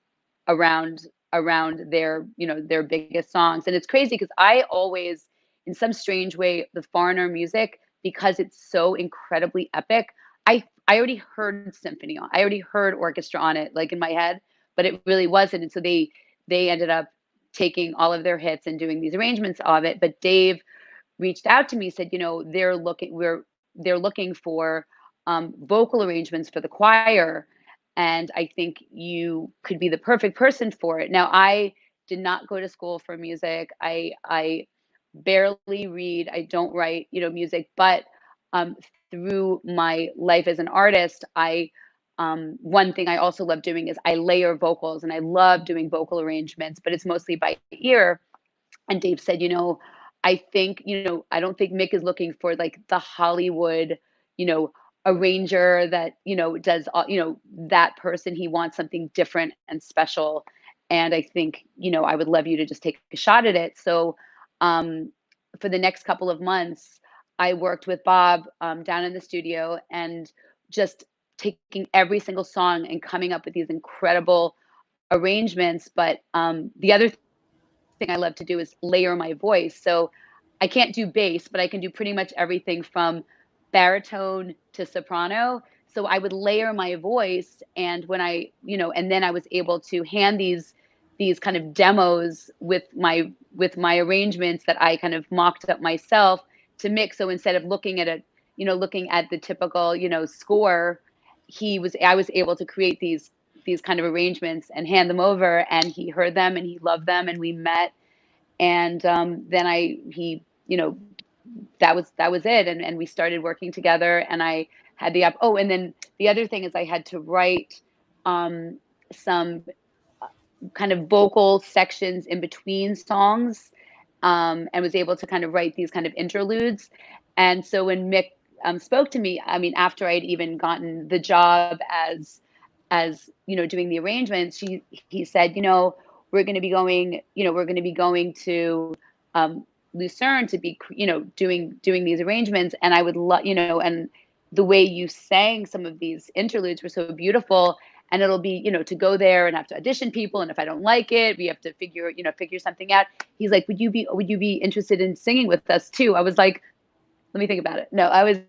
around their, you know, their biggest songs. And it's crazy because I always, in some strange way, the Foreigner music, because it's so incredibly epic, I already heard symphony on, I already heard orchestra on it, like in my head, but it really wasn't. And so they ended up taking all of their hits and doing these arrangements of it. But Dave reached out to me, said, you know, they're looking for vocal arrangements for the choir, and I think you could be the perfect person for it. Now, I did not go to school for music. I barely read. I don't write, you know, music, but through my life as an artist, one thing I also love doing is I layer vocals, and I love doing vocal arrangements, but it's mostly by ear. And Dave said, you know, I think, you know, I don't think Mick is looking for like the Hollywood, you know, arranger that, you know, does, you know, that person. He wants something different and special. And I think, you know, I would love you to just take a shot at it. So for the next couple of months, I worked with Bob down in the studio, and just taking every single song and coming up with these incredible arrangements. But the other thing I love to do is layer my voice. So I can't do bass, but I can do pretty much everything from baritone to soprano. So I would layer my voice, and when I, you know, and then I was able to hand these kind of demos with my arrangements that I kind of mocked up myself to Mick. So instead of looking at the typical, you know, score, I was able to create these kind of arrangements and hand them over, and he heard them and he loved them, and we met. And then he, you know, that was it. And we started working together, and I had and then the other thing is I had to write some kind of vocal sections in between songs, and was able to kind of write these kind of interludes. And so when Mick spoke to me, I mean, after I'd even gotten the job as you know, doing the arrangements, he said, you know, we're going to be going to Lucerne to be, you know, doing these arrangements, and I would love, you know, and the way you sang some of these interludes were so beautiful, and it'll be, to go there and have to audition people. And if I don't like it, we have to figure something out. He's like, would you be interested in singing with us too? I was like, let me think about it. No, and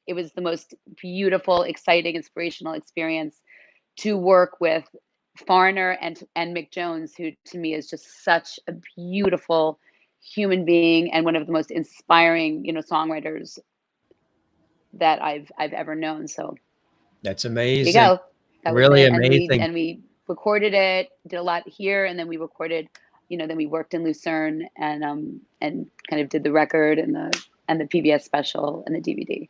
it was the most beautiful, exciting, inspirational experience to work with Foreigner and Mick Jones, who to me is just such a beautiful human being and one of the most inspiring, songwriters that I've ever known. So that's amazing. There you go. That really was it. amazing. And we recorded it, did a lot here, and then we recorded, then we worked in Lucerne and kind of did the record and the PBS special and the DVD.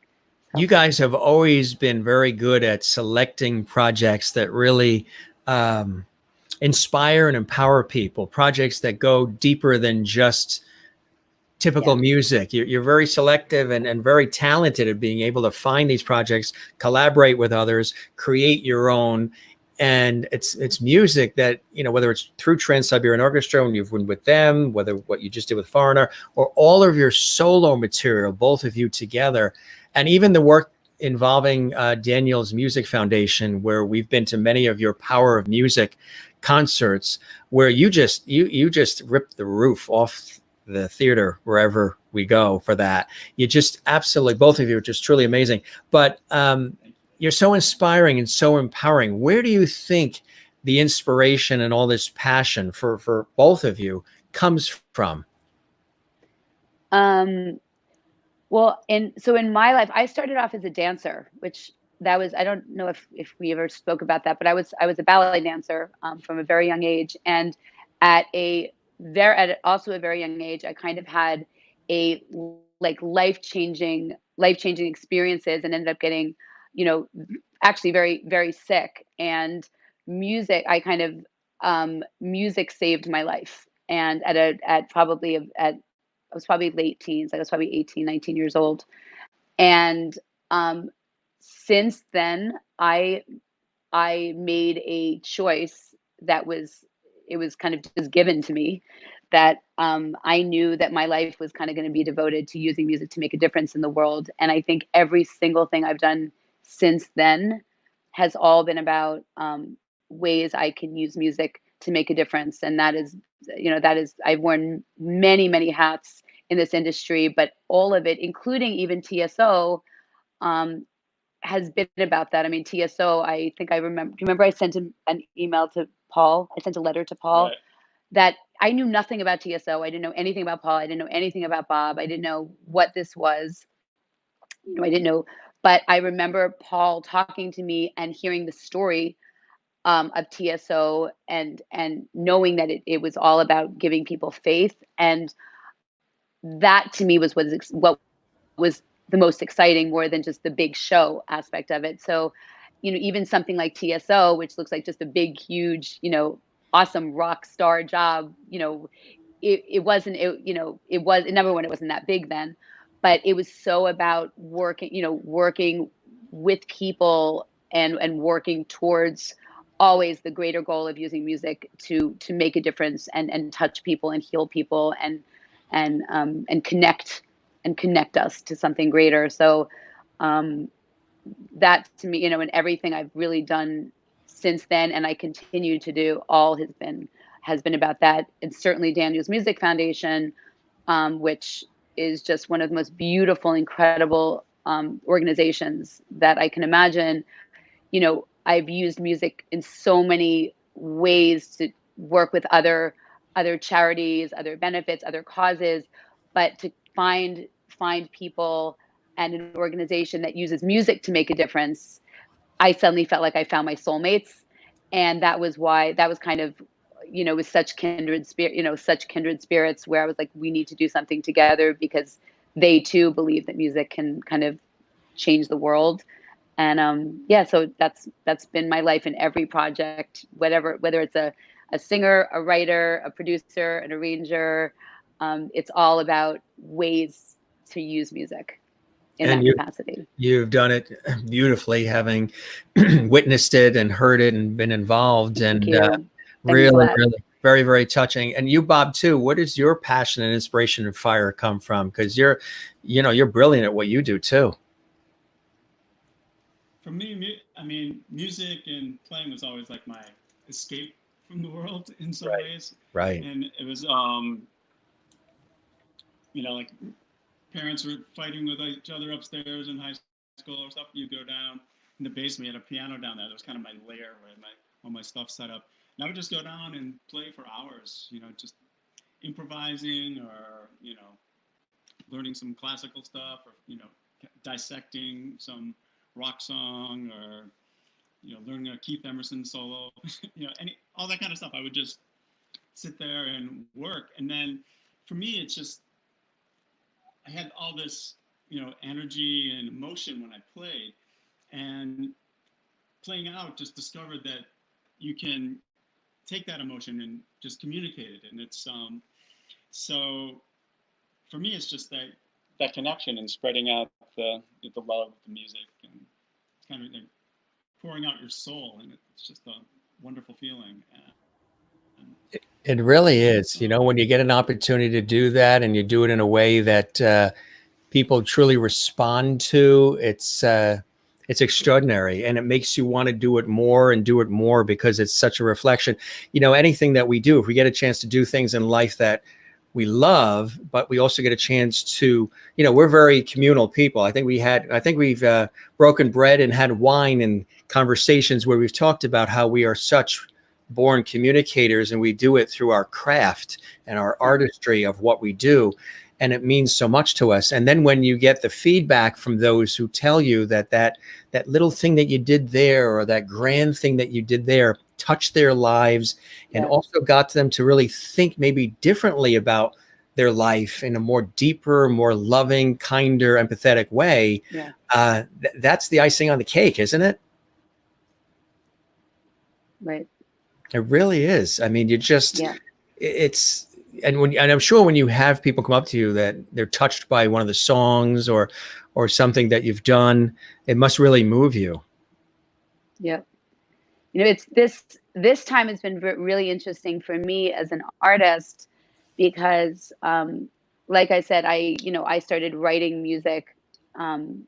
So. You guys have always been very good at selecting projects that really inspire and empower people, projects that go deeper than just typical music. You're very selective and very talented at being able to find these projects, collaborate with others, create your own. And it's music that, whether it's through Trans-Siberian Orchestra when you've been with them, whether what you just did with Foreigner, or all of your solo material, both of you together, and even the work involving Daniel's Music Foundation, where we've been to many of your Power of Music concerts, where you just ripped the roof off the theater wherever we go for that. You just absolutely, both of you are just truly amazing. But you're so inspiring and so empowering. Where do you think the inspiration and all this passion for both of you comes from? Well, so in my life, I started off as a dancer, which I don't know if we ever spoke about that, but I was a ballet dancer from a very young age. And at also a very young age, I kind of had a life-changing experiences and ended up getting, actually very, very sick. And music, music saved my life. And I was probably late teens. I was probably 18, 19 years old. And since then, I made a choice that was kind of just given to me, that I knew that my life was kind of going to be devoted to using music to make a difference in the world. And I think every single thing I've done since then has all been about ways I can use music to make a difference. And that is I've worn many, many hats in this industry, but all of it, including even TSO, has been about that. I mean, TSO, I think I remember, do you remember I sent an email to Paul? I sent a letter to Paul, right, that I knew nothing about TSO. I didn't know anything about Paul. I didn't know anything about Bob. I didn't know what this was. I didn't know, but I remember Paul talking to me and hearing the story of TSO and knowing that it was all about giving people faith. And that to me was what was the most exciting, more than just the big show aspect of it. So, even something like TSO, which looks like just a big, huge, awesome rock star job, it wasn't, number one, it wasn't that big then, but it was so about working with people and working towards always the greater goal of using music to make a difference and touch people and heal people and connect us to something greater. So that to me, and everything I've really done since then, and I continue to do, all has been about that. And certainly Daniel's Music Foundation, which is just one of the most beautiful, incredible organizations that I can imagine. I've used music in so many ways to work with other charities, other benefits, other causes, but to find people and an organization that uses music to make a difference, I suddenly felt like I found my soulmates. And that was kind of, with such kindred spirits, where I was like, we need to do something together, because they too believe that music can kind of change the world. And so that's been my life in every project, whether it's a singer, a writer, a producer, an arranger. It's all about ways to use music in that capacity. You've done it beautifully, having witnessed it and heard it and been involved. Thank you. Really, very, very touching. And you, Bob, too, what does your passion and inspiration and fire come from? Because you're brilliant at what you do too. For me, I mean, music and playing was always like my escape from the world in some Right. ways. Right. And it was, you know, like parents were fighting with each other upstairs in high school or stuff. You go down in the basement, we had a piano down there. That was kind of my lair where all my stuff set up. And I would just go down and play for hours, you know, just improvising or, you know, learning some classical stuff or, you know, dissecting some rock song or, you know, learning a Keith Emerson solo, you know, all that kind of stuff. I would just sit there and work. And then for me, it's just, I had all this, you know, energy and emotion when I played, and playing out just discovered that you can take that emotion and just communicate it. And it's, so for me, it's just that connection and spreading out the love of the music and kind of like pouring out your soul. And it's just a wonderful feeling. It really is. You know, when you get an opportunity to do that and you do it in a way that people truly respond to, it's extraordinary, and it makes you want to do it more and do it more because it's such a reflection. You know, anything that we do, if we get a chance to do things in life that we love, but we also get a chance to, you know, we're very communal people. I think we've broken bread and had wine and conversations where we've talked about how we are such born communicators, and we do it through our craft and our artistry of what we do. And it means so much to us. And then when you get the feedback from those who tell you that little thing that you did there, or that grand thing that you did there, touched their lives and also got them to really think maybe differently about their life in a more deeper, more loving, kinder, empathetic way. Yeah. That's the icing on the cake, isn't it? Right. It really is. I mean, you just, it's, and I'm sure when you have people come up to you that they're touched by one of the songs or something that you've done, it must really move you. Yeah. You know, it's this time has been really interesting for me as an artist because, like I said, I started writing music in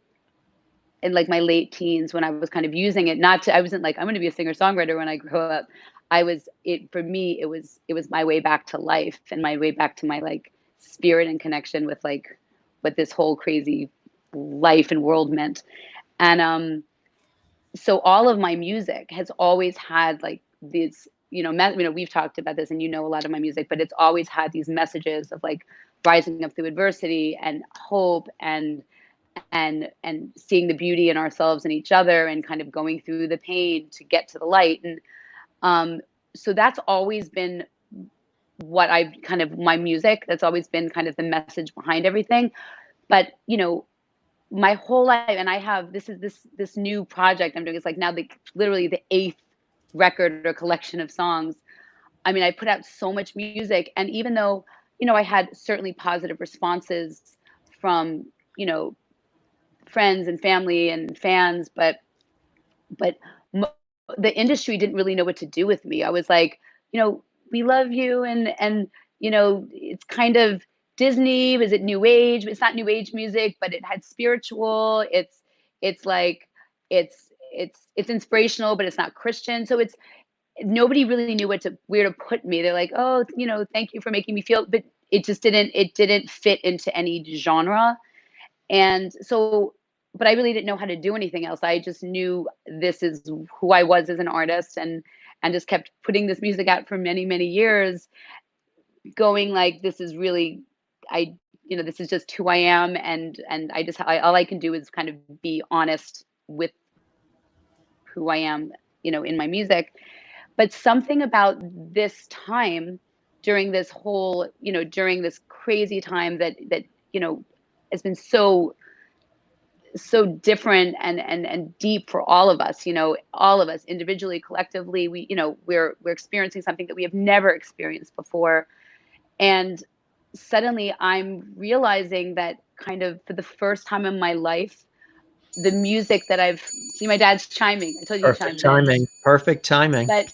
like my late teens when I was kind of using it. I wasn't like, I'm going to be a singer-songwriter when I grow up. For me, it was my way back to life and my way back to my like spirit and connection with like what this whole crazy life and world meant. And, so all of my music has always had like these, we've talked about this and you know a lot of my music, but it's always had these messages of like rising up through adversity and hope and seeing the beauty in ourselves and each other and kind of going through the pain to get to the light. And so that's always been what my music, that's always been kind of the message behind everything. But, you know, my whole life, and I have this new project I'm doing. It's like now literally the 8th record or collection of songs. I mean, I put out so much music, and even though, you know, I had certainly positive responses from, you know, friends and family and fans, but the industry didn't really know what to do with me. I was like, you know, we love you, and you know, it's kind of Disney. Is it new age? It's not new age music, but it had spiritual. It's like it's inspirational, but it's not Christian. So nobody really knew where to put me. They're like, oh, you know, thank you for making me feel, but it didn't fit into any genre. And so, but I really didn't know how to do anything else. I just knew this is who I was as an artist, and just kept putting this music out for many, many years, going like, this is really, this is just who I am. And all I can do is kind of be honest with who I am, you know, in my music. But something about this time during this whole, you know, during this crazy time that, you know, has been so different and deep for all of us, you know, all of us individually, collectively, we're experiencing something that we have never experienced before. And suddenly I'm realizing that kind of for the first time in my life, the music that see my dad's chiming. I told you Perfect timing. Perfect timing. But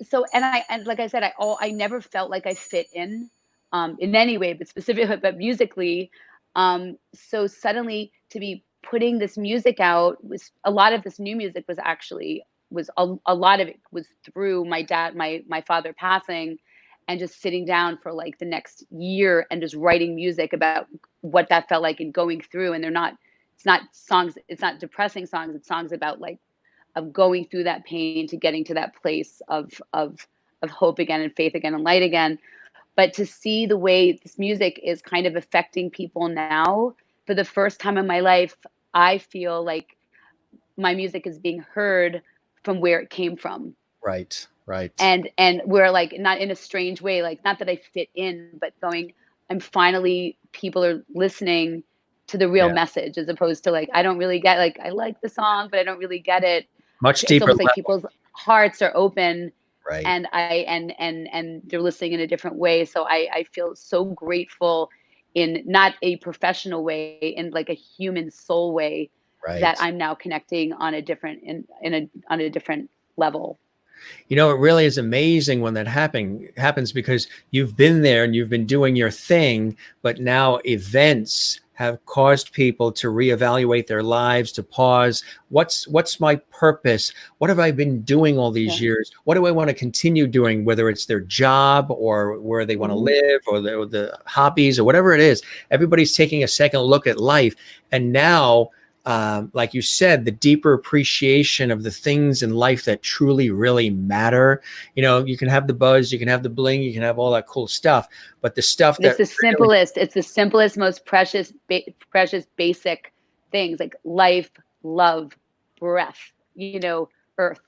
so, and like I said, I never felt like I fit in any way, but specifically, but musically. So suddenly to be putting this music out was, a lot of this new music was actually, a lot of it was through my dad, my father passing, and just sitting down for like the next year and just writing music about what that felt like and going through. And it's not songs, it's not depressing songs, it's songs about like, of going through that pain to getting to that place of hope again and faith again and light again. But to see the way this music is kind of affecting people now, for the first time in my life, I feel like my music is being heard from where it came from. Right. And we're like, not in a strange way, like not that I fit in, but going, people are listening to the real message, as opposed to like, I don't really get, like, I like the song, but I don't really get it. Much It's deeper almost like level. people's hearts are open. Right. And they're listening in a different way. So I feel so grateful, in not a professional way, in like a human soul way, that I'm now connecting on a different, on a different level. You know, it really is amazing when that happens, because you've been there and you've been doing your thing, but now events have caused people to reevaluate their lives, to pause. What's my purpose? What have I been doing all these years? What do I want to continue doing, whether it's their job or where they want to live, or the hobbies or whatever it is? Everybody's taking a second look at life. And now, like you said, the deeper appreciation of the things in life that truly, really matter. You know, you can have the buzz, you can have the bling, you can have all that cool stuff, but the stuff it's the simplest, most precious, basic things, like life, love, breath, you know, earth,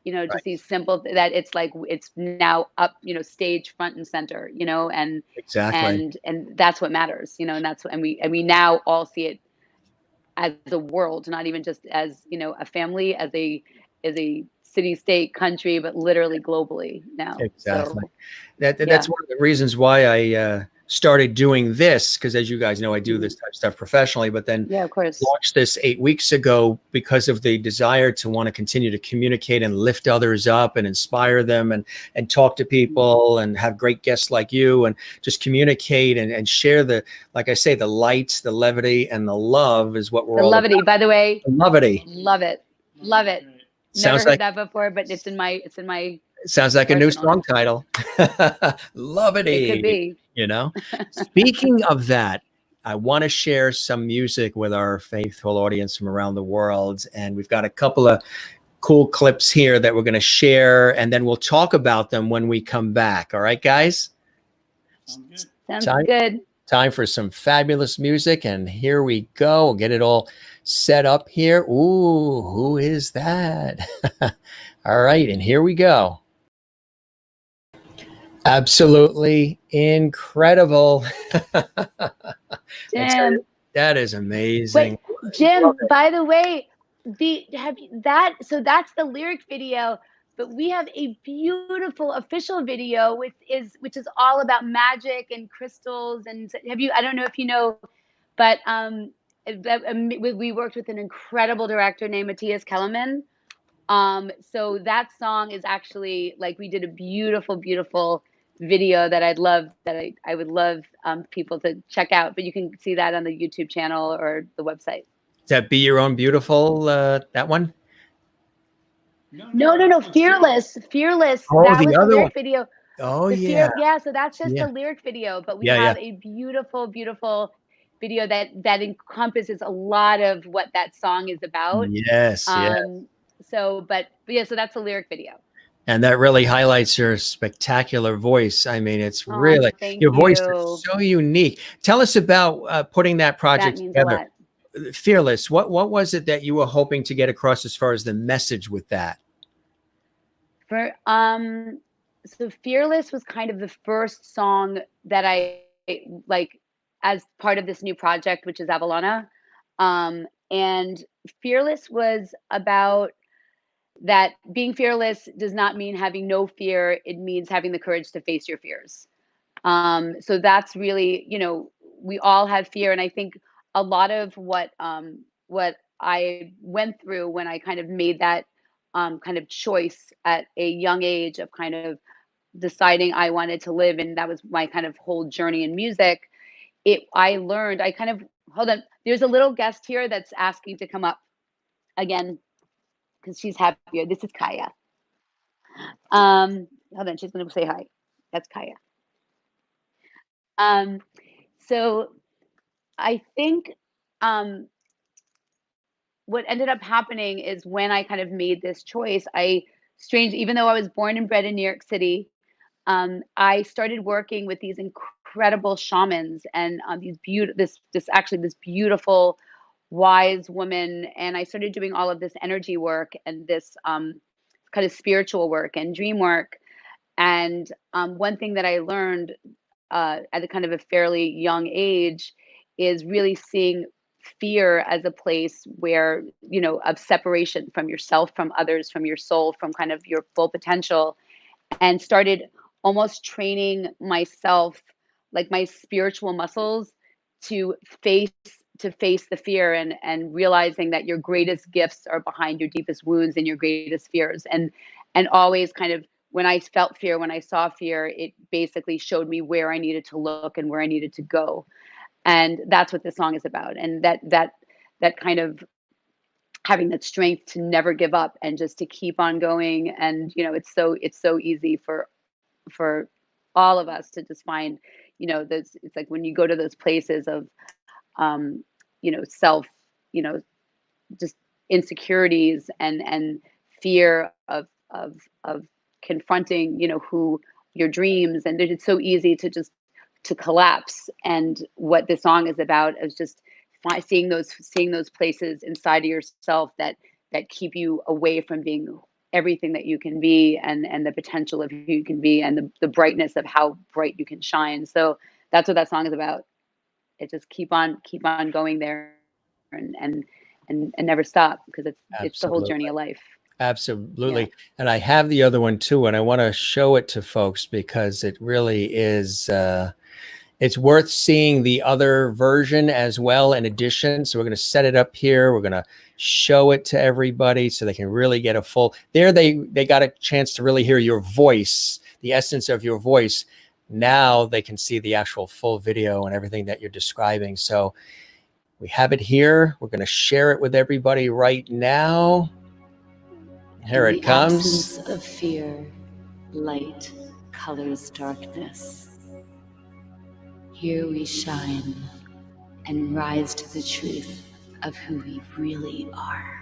you know, just these simple, that it's like, it's now up, you know, stage front and center, you know, and and that's what matters, you know, and we now all see it as a world, not even just as, you know, a family, as a city, state, country, but literally globally now. Exactly. So, that's one of the reasons why I started doing this, because as you guys know, I do this type of stuff professionally, but then of course, launched this 8 weeks ago because of the desire to want to continue to communicate and lift others up and inspire them, and talk to people and have great guests like you, and just communicate and share like I say, the light, the levity, and the love is what we're all levity, about. by the way. The levity. Love it. Sounds Never heard like that before, but it's in my sounds like a new song title. Levity. It could be. You know, speaking of that, I want to share some music with our faithful audience from around the world. And we've got a couple of cool clips here that we're going to share, and then we'll talk about them when we come back. All right, guys? Sounds good. Time for some fabulous music. And here we go. We'll get it all set up here. Ooh, who is that? All right. And here we go. Absolutely incredible. Jim, that is amazing. Wait, Jim, by the way, so that's the lyric video, but we have a beautiful official video which is all about magic and crystals. And I don't know if you know, but we worked with an incredible director named Matthias Kellerman. So that song is actually, like, we did a beautiful video that I would love people to check out, but you can see that on the YouTube channel or the website. Does that Be Your Own Beautiful, that one? No, Fearless. Oh, That the was other the lyric one. video. Oh, yeah. So that's just the lyric video, but we have a beautiful video that encompasses a lot of what that song is about. Yes. So that's a lyric video. And that really highlights your spectacular voice. I mean, it's really, your voice is so unique. Tell us about putting that project together. Fearless. What was it that you were hoping to get across as far as the message with that? So Fearless was kind of the first song that I like as part of this new project, which is Avalona. And Fearless was about that being fearless does not mean having no fear. It means having the courage to face your fears. So that's really, you know, we all have fear. And I think a lot of what I went through when I kind of made that kind of choice at a young age of kind of deciding I wanted to live, and that was my kind of whole journey in music. I hold on. There's a little guest here that's asking to come up again because she's happier. This is Kaya. Hold on, she's going to say hi. That's Kaya. So I think what ended up happening is when I kind of made this choice, even though I was born and bred in New York City, I started working with these incredible shamans and this beautiful, wise woman. And I started doing all of this energy work and this kind of spiritual work and dream work. And one thing that I learned at a kind of a fairly young age is really seeing fear as a place where, of separation from yourself, from others, from your soul, from kind of your full potential, and started almost training myself, like my spiritual muscles, to face the fear and realizing that your greatest gifts are behind your deepest wounds and your greatest fears. And always kind of, when I felt fear, when I saw fear, it basically showed me where I needed to look and where I needed to go. And that's what this song is about. And that kind of having that strength to never give up and just to keep on going. And, it's so easy for all of us to just find, it's like when you go to those places of, self, just insecurities and fear of confronting, who your dreams, and it's so easy to collapse. And what this song is about is just seeing those places inside of yourself that keep you away from being everything that you can be, and the potential of who you can be, and the brightness of how bright you can shine. So that's what that song is about. It just keep on going there and never stop, because it's the whole journey of life. Absolutely. Yeah. And I have the other one too, and I want to show it to folks because it really is, it's worth seeing the other version as well in addition. So we're going to set it up here. We're going to show it to everybody so they can really get a full, there they got a chance to really hear your voice, the essence of your voice. Now they can see the actual full video and everything that you're describing. So we have it here. We're going to share it with everybody right now. Here it comes. In the absence of fear, light colors darkness. Here we shine and rise to the truth of who we really are.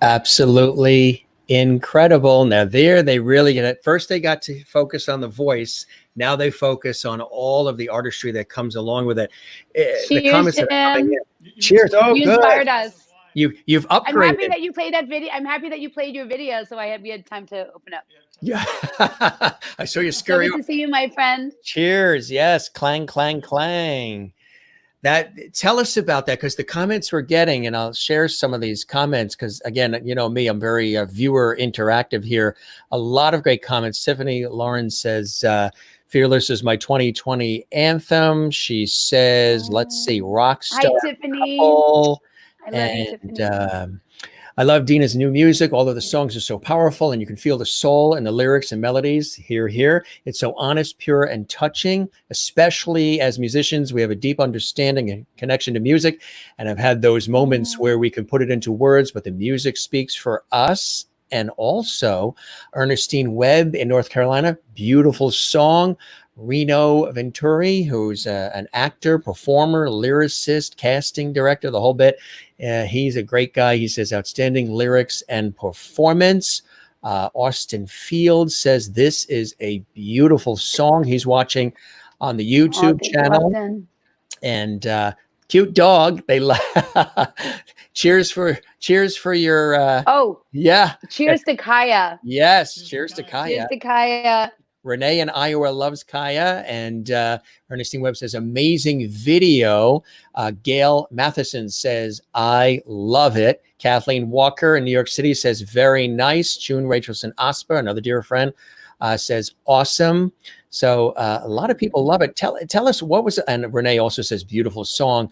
Absolutely incredible. Now they really get it. First, they got to focus on the voice. Now they focus on all of the artistry that comes along with it. Cheers, the comments Jim. that are coming in. Cheers. Oh, you good. Inspired us. You've upgraded. I'm happy that you played that video. I'm happy that you played your video, so we had time to open up. Yeah. I saw you scurry. So good to see you, my friend. Cheers. Yes. Clang, clang, clang. Tell us about that, because the comments we're getting, and I'll share some of these comments because, again, you know me, I'm very viewer interactive here. A lot of great comments. Tiffany Lawrence says, Fearless is my 2020 anthem. She says, let's see, Rockstar. Hi, Tiffany. Couple. I love you, Tiffany. I love Dina's new music. Although the songs are so powerful and you can feel the soul and the lyrics and melodies here. It's so honest, pure, and touching. Especially as musicians, we have a deep understanding and connection to music. And I've had those moments where we can put it into words, but the music speaks for us. And also Ernestine Webb in North Carolina, beautiful song. Reno Venturi, who's an actor, performer, lyricist, casting director, the whole bit. He's a great guy. He says outstanding lyrics and performance. Austin Fields says this is a beautiful song. He's watching on the YouTube channel. Austin. And cute dog. They cheers for your yeah. Cheers to Kaya. Yes, cheers to Kaya. Cheers to Kaya. Renee in Iowa loves Kaya, and Ernestine Webb says, amazing video. Gail Matheson says, I love it. Kathleen Walker in New York City says, very nice. June Rachelson Asper, another dear friend, says, awesome. So a lot of people love it. Tell us what was, and Renee also says, beautiful song.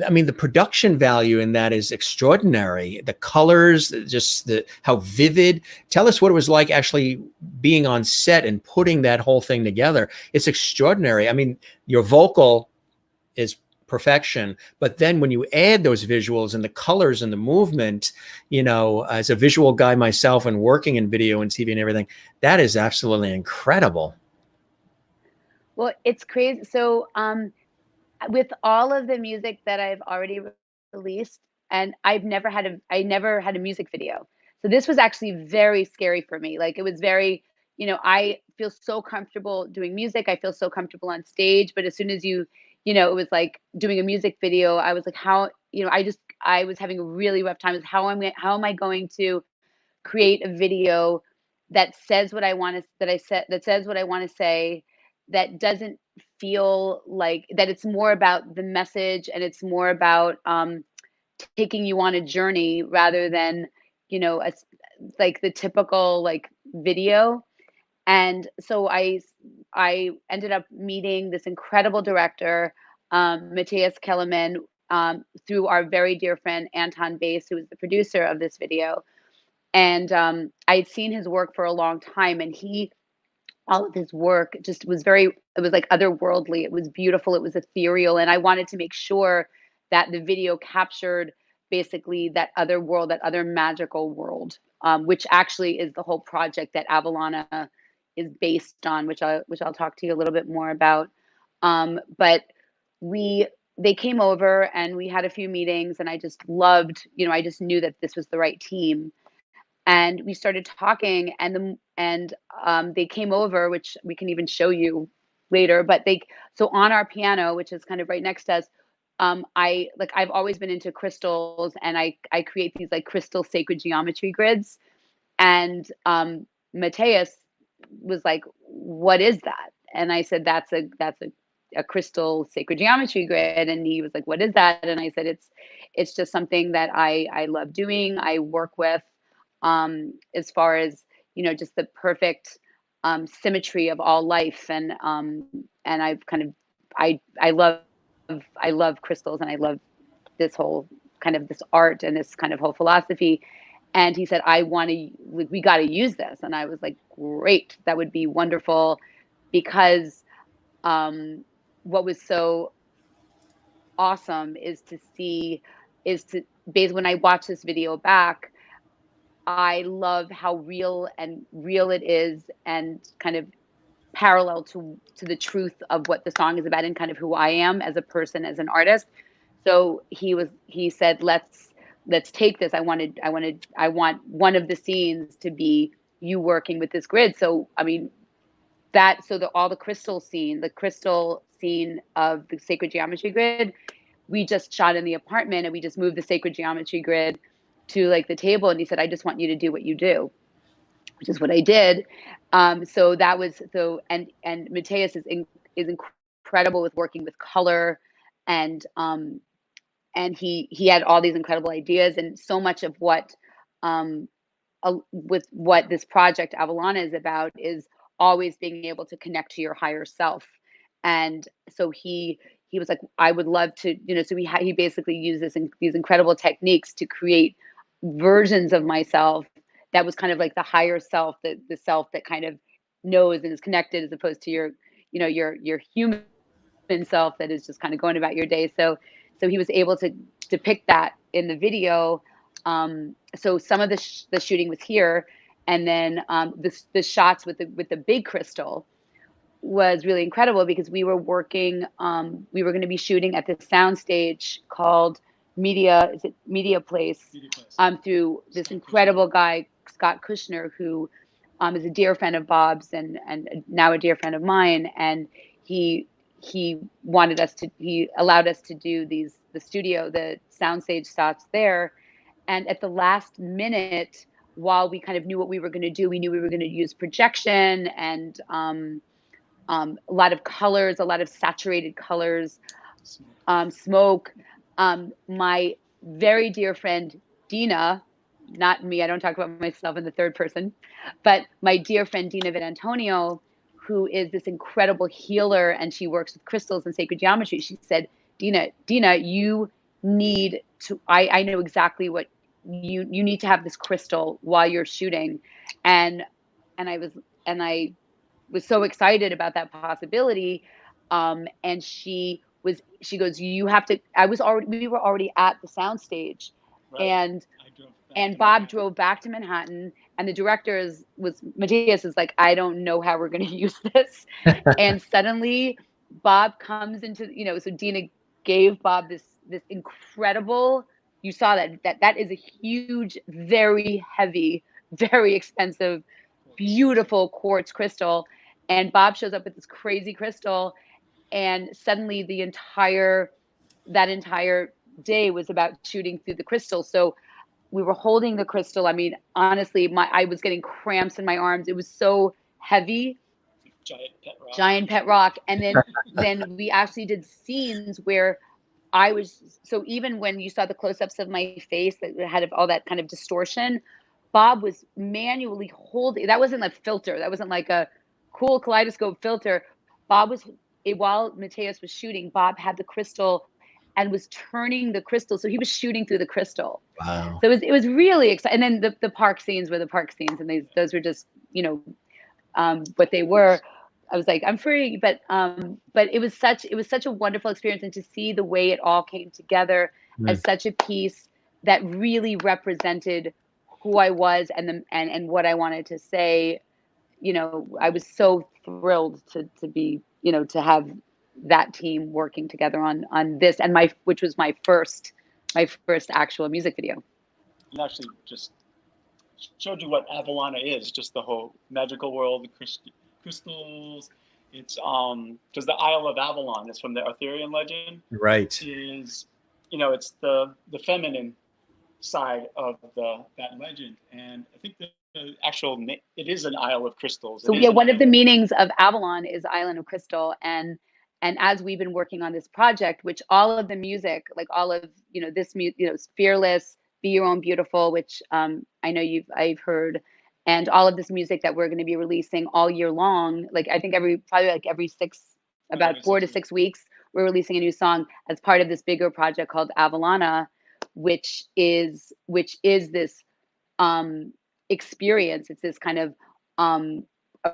I mean, the production value in that is extraordinary. The colors, just how vivid. Tell us what it was like actually being on set and putting that whole thing together. It's extraordinary. I mean, your vocal is perfection, but then when you add those visuals and the colors and the movement, you know, as a visual guy myself and working in video and TV and everything, that is absolutely incredible. Well, it's crazy. So, with all of the music that I've already released, and I never had a music video. So this was actually very scary for me. Like, it was very, you know, I feel so comfortable doing music. I feel so comfortable on stage, but as soon as you know, it was like doing a music video, I was like, how, you know, I was having a really rough time with how am I going to create a video that says what I want to, that says what I want to say, that doesn't feel like that, it's more about the message and it's more about taking you on a journey rather than, you know, like the typical like video. And so I ended up meeting this incredible director, Matthias Kellerman, through our very dear friend Anton Bass, who was the producer of this video. And I had seen his work for a long time, and all of his work just was it was like otherworldly. It was beautiful. It was ethereal. And I wanted to make sure that the video captured basically that other world, that other magical world, which actually is the whole project that Avalana is based on, which I'll talk to you a little bit more about. But they came over and we had a few meetings, and I just loved, you know, I just knew that this was the right team. And we started talking, and they came over, which we can even show you later. But so on our piano, which is kind of right next to us, I've always been into crystals, and I create these like crystal sacred geometry grids. And Matthias was like, "What is that?" And I said, "That's a crystal sacred geometry grid." And he was like, "What is that?" And I said, "It's just something that I love doing. I work with, as far as, you know, just the perfect symmetry of all life." And I've kind of I love crystals, and I love this whole kind of this art and this kind of whole philosophy. And he said, we got to use this. And I was like, great, that would be wonderful. Because what was so awesome is when I watch this video back, I love how real it is, and kind of parallel to the truth of what the song is about, and kind of who I am as a person, as an artist. So he said, let's take this. I want one of the scenes to be you working with this grid. So I mean, all the crystal scene of the sacred geometry grid, we just shot in the apartment, and we just moved the sacred geometry grid to like the table. And he said, "I just want you to do what you do," which is what I did. So that was and Matthias is incredible with working with color, and he had all these incredible ideas, and so much of what with what this project Avalana is about is always being able to connect to your higher self. And so he was like, "I would love to," you know, so he basically used these incredible techniques to create versions of myself that was kind of like the higher self, the self that kind of knows and is connected, as opposed to your, you know, your human self that is just kind of going about your day. So he was able to depict that in the video. So some of the shooting was here, and then the shots with the big crystal was really incredible, because we were working, we were going to be shooting at this soundstage called Media Place, through this incredible guy, Scott Kushner, who is a dear friend of Bob's and now a dear friend of mine. And he allowed us to do the soundstage shots there. And at the last minute, while we kind of knew what we were going to do, we knew we were going to use projection and a lot of colors, a lot of saturated colors, smoke. My very dear friend, Dina, not me, I don't talk about myself in the third person, but my dear friend, Dina Fanai, who is this incredible healer, and she works with crystals and sacred geometry. She said, Dina, you need to, I know exactly what you need to have this crystal while you're shooting. And I was so excited about that possibility. And she goes, you have to, we were already at the soundstage. Right. And I drove back and to Bob Manhattan. drove back to Manhattan, and the director Matthias is like, I don't know how we're going to use this. And suddenly Bob comes into, so Dina gave Bob this incredible, you saw that is a huge, very heavy, very expensive, beautiful quartz crystal. And Bob shows up with this crazy crystal, and suddenly that entire day was about shooting through the crystal. So we were holding the crystal. I mean, honestly, I was getting cramps in my arms. It was so heavy. Giant pet rock. And then we actually did scenes where so even when you saw the close-ups of my face that had all that kind of distortion, Bob was manually holding. That wasn't a filter. That wasn't like a cool kaleidoscope filter. While Matthias was shooting, Bob had the crystal and was turning the crystal. So he was shooting through the crystal. Wow. So it was really exciting. And then the park scenes were the park scenes, and those were just, what they were. I was like, I'm free, but it was such a wonderful experience, and to see the way it all came together as such a piece that really represented who I was and what I wanted to say. I was so thrilled to be, to have that team working together on this, and which was my first actual music video. And actually just showed you what Avalana is, just the whole magical world, the crystals. It's because the Isle of Avalon is from the Arthurian legend. Right. Is, it's the feminine side of that legend, and I think the actual it is an Isle of crystals. So yeah, one of the meanings of Avalon is Island of Crystal, and as we've been working on this project, which all of the music, like all of this Fearless, Be Your Own Beautiful, which I know I've heard, and all of this music that we're going to be releasing all year long, like I think every 4 to 6 weeks, we're releasing a new song as part of this bigger project called Avalana, which is this experience. It's this kind of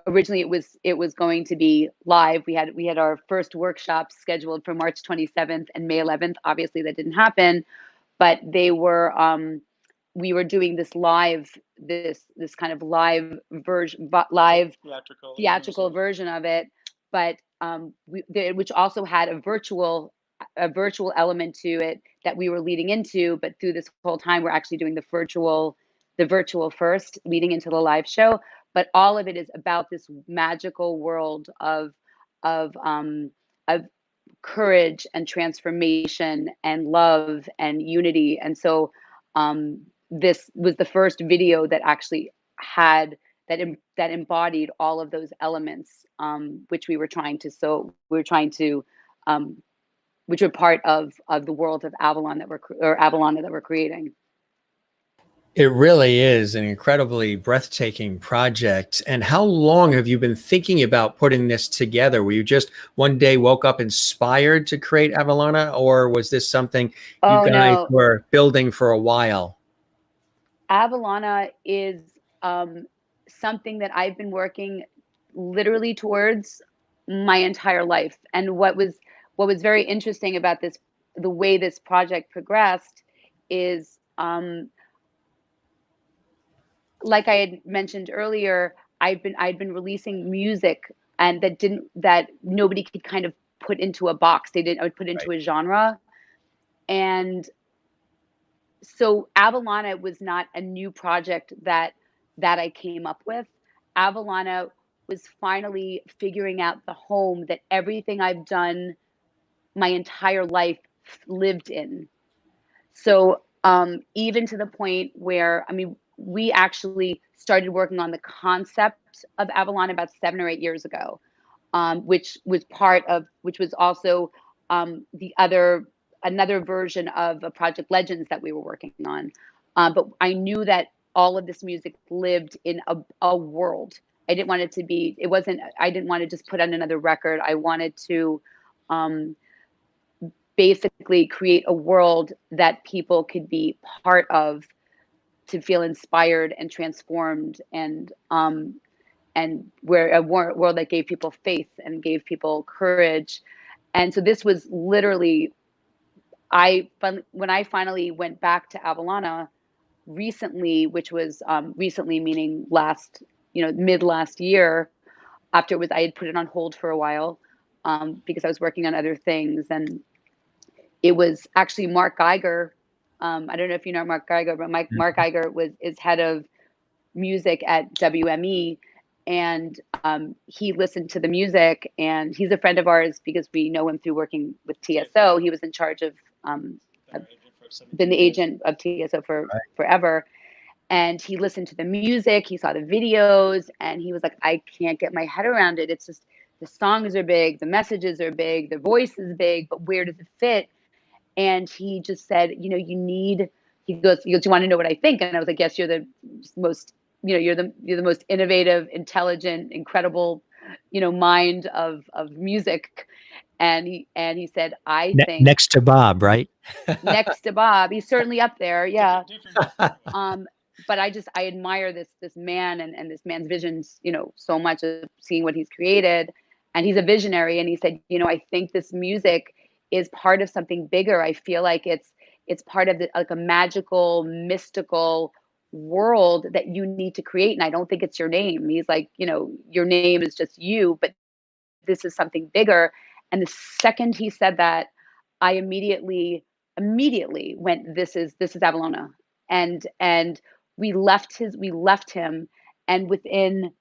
originally it was going to be live. We had our first workshop scheduled for March 27th and May 11th. Obviously that didn't happen, but they were we were doing this kind of live version, theatrical version of it, but which also had a virtual element to it that we were leading into. But through this whole time, we're actually doing the virtual first, leading into the live show. But all of it is about this magical world of courage and transformation and love and unity. And so this was the first video that actually had that embodied all of those elements, which we were trying to which are part of the world of Avalana that we're creating. It really is an incredibly breathtaking project. And how long have you been thinking about putting this together? Were you just one day woke up inspired to create Avalana, or was this something you guys were building for a while? Avalana is something that I've been working literally towards my entire life. And what was very interesting about the way this project progressed is, like I had mentioned earlier, I'd been releasing music, and that nobody could kind of put into a box. I would put into a genre. And so Avalana was not a new project that I came up with. Avalana was finally figuring out the home that everything I've done my entire life lived in. So even to the point where, we actually started working on the concept of Avalana about 7 or 8 years ago, which was also another version of a Project Legends that we were working on. But I knew that all of this music lived in a world. I didn't want it to be, I didn't want to just put on another record. I wanted to basically create a world that people could be part of, to feel inspired and transformed, and where a world that gave people faith and gave people courage. And so this was literally, when I finally went back to Avellana recently, which was recently meaning mid last year, after I had put it on hold for a while because I was working on other things. And it was actually Mark Geiger. I don't know if you know Mark Geiger, but Mark Geiger is head of music at WME. And he listened to the music, and he's a friend of ours because we know him through working with TSO. He was in charge of, been the agent of TSO for forever. And he listened to the music, he saw the videos, and he was like, I can't get my head around it. It's just, the songs are big, the messages are big, the voice is big, but where does it fit? And he just said, he goes, you want to know what I think? And I was like, yes, you're the most, you're the most innovative, intelligent, incredible, mind of music. And he said, I think next to Bob, right? Next to Bob, he's certainly up there. Yeah. But I admire this man and this man's visions, so much, of seeing what he's created. And he's a visionary. And he said, I think this music is part of something bigger. I feel like it's part of like a magical, mystical world that you need to create. And I don't think it's your name. He's like, your name is just you, but this is something bigger. And the second he said that, I immediately went, this is Avellana. And we left him, and within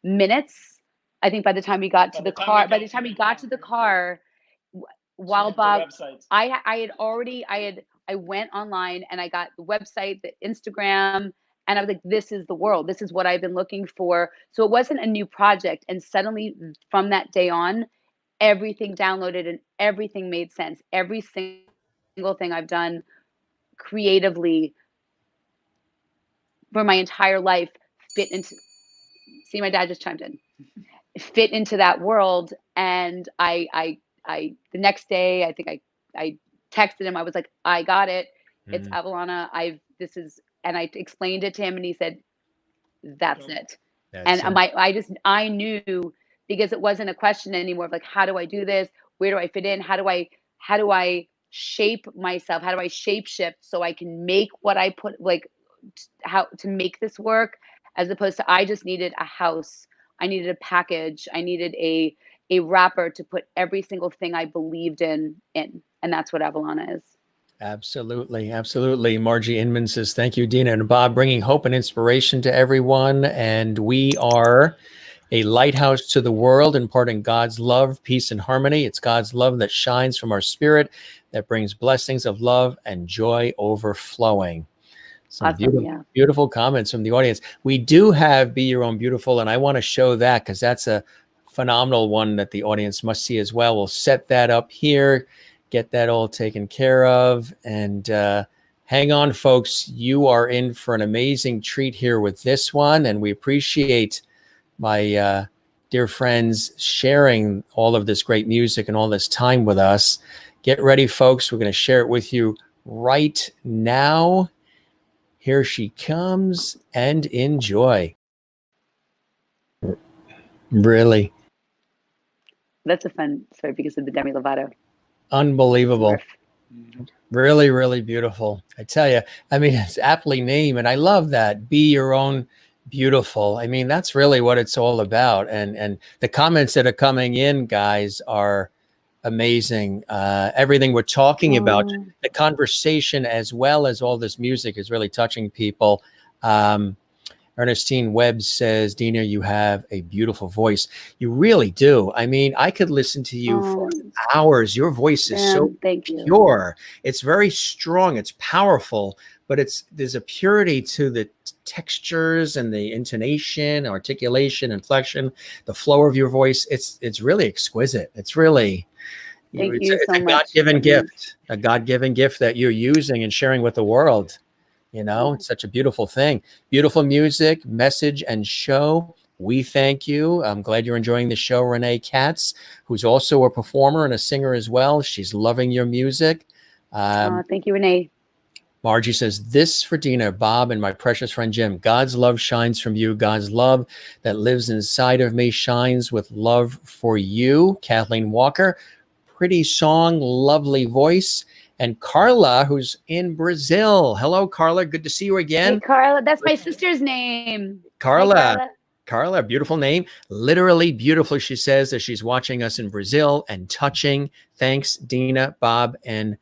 minutes, I think by the time we got to the car, while Bob, I went online and I got the website, the Instagram, and I was like, this is the world. This is what I've been looking for. So it wasn't a new project. And suddenly from that day on, everything downloaded and everything made sense. Every single thing I've done creatively for my entire life fit into, see, my dad just chimed in, fit into that world. And I the next day, I think I texted him. I was like, I got it. It's Avellana. And I explained it to him, and he said, that's it. I knew, because it wasn't a question anymore of like, how do I do this? Where do I fit in? How do I shape myself? How do I shape shift so I can make what I put, like, how to make this work, as opposed to, I just needed a house. I needed a package. I needed a wrapper to put every single thing I believed in. And that's what Avellana is. Absolutely. Absolutely. Margie Inman says, thank you, Dina and Bob, bringing hope and inspiration to everyone. And we are a lighthouse to the world, imparting God's love, peace, and harmony. It's God's love that shines from our spirit, that brings blessings of love and joy overflowing. Some Awesome, beautiful comments from the audience. We do have Be Your Own Beautiful, and I want to show that because that's a phenomenal one that the audience must see as well. We'll set that up here, get that all taken care of, and hang on, folks. You are in for an amazing treat here with this one, and we appreciate my dear friends sharing all of this great music and all this time with us. Get ready, folks. We're going to share it with you right now. Here she comes, and enjoy. Really. That's a fun story because of the Demi Lovato. Unbelievable. Really, really beautiful. I tell you, I mean, it's aptly named, and I love that. Be Your Own Beautiful. I mean, that's really what it's all about. And the comments that are coming in, guys, are amazing. Everything we're talking about, the conversation as well as all this music is really touching people. Ernestine Webb says, Dina, you have a beautiful voice. You really do. I mean, I could listen to you for hours. Your voice is so pure. It's very strong. It's powerful, but there's a purity to the textures and the intonation, articulation, inflection, the flow of your voice. It's really exquisite. It's really, it's a God-given gift, a God-given gift that you're using and sharing with the world. You know, it's such a beautiful thing. Beautiful music, message, and show. We thank you. I'm glad you're enjoying the show. Renee Katz, who's also a performer and a singer as well. She's loving your music. Thank you, Renee. Margie says, this for Dina, Bob, and my precious friend Jim. God's love shines from you. God's love that lives inside of me shines with love for you. Kathleen Walker, pretty song, lovely voice. And Carla, who's in Brazil. Hello, Carla. Good to see you again. Hey, Carla. That's my sister's name. Carla. Hi, Carla. Carla, beautiful name. Literally beautiful, she says, as she's watching us in Brazil, and touching. Thanks, Dina, Bob, and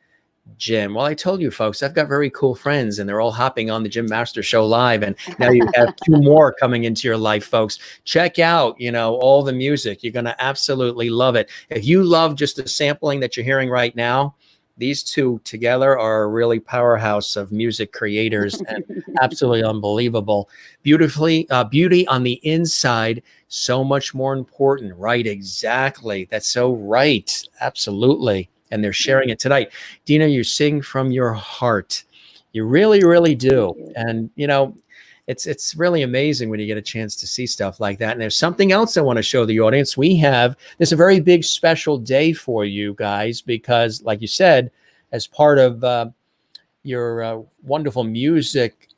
Jim. Well, I told you, folks, I've got very cool friends, and they're all hopping on the Jim Master Show live. And now you have 2 more coming into your life, folks. Check out, all the music. You're going to absolutely love it. If you love just the sampling that you're hearing right now, these 2 together are a really powerhouse of music creators and absolutely unbelievable. Beauty on the inside, so much more important, right? Exactly. That's so right. Absolutely. And they're sharing it tonight. Dina, you sing from your heart. You really, really do. And, it's really amazing when you get a chance to see stuff like that. And there's something else I want to show the audience. There's a very big special day for you guys because, like you said, as part of your wonderful music,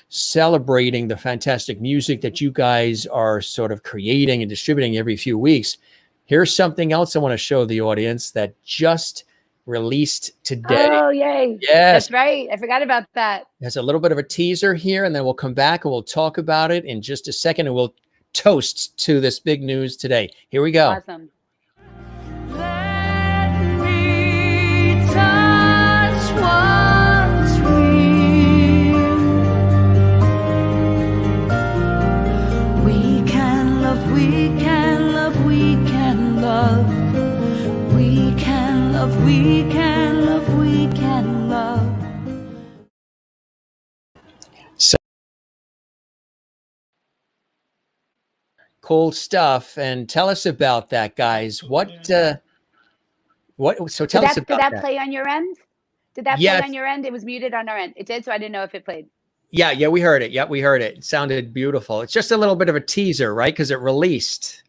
celebrating the fantastic music that you guys are sort of creating and distributing every few weeks, here's something else I want to show the audience that just released today. Oh, yay. Yes. That's right. I forgot about that. There's a little bit of a teaser here, and then we'll come back and we'll talk about it in just a second, and we'll toast to this big news today. Here we go. Awesome. Let me touch what's real. We can love, we can love, we can love. We can love, we can love, we can love. So cool stuff. And tell us about that, guys. So tell us about Did that play on your end? Did that Yes. play on your end? It was muted on our end. It did, so I didn't know if it played. Yeah, we heard it. Yeah, we heard it. It sounded beautiful. It's just a little bit of a teaser, right? Because it released.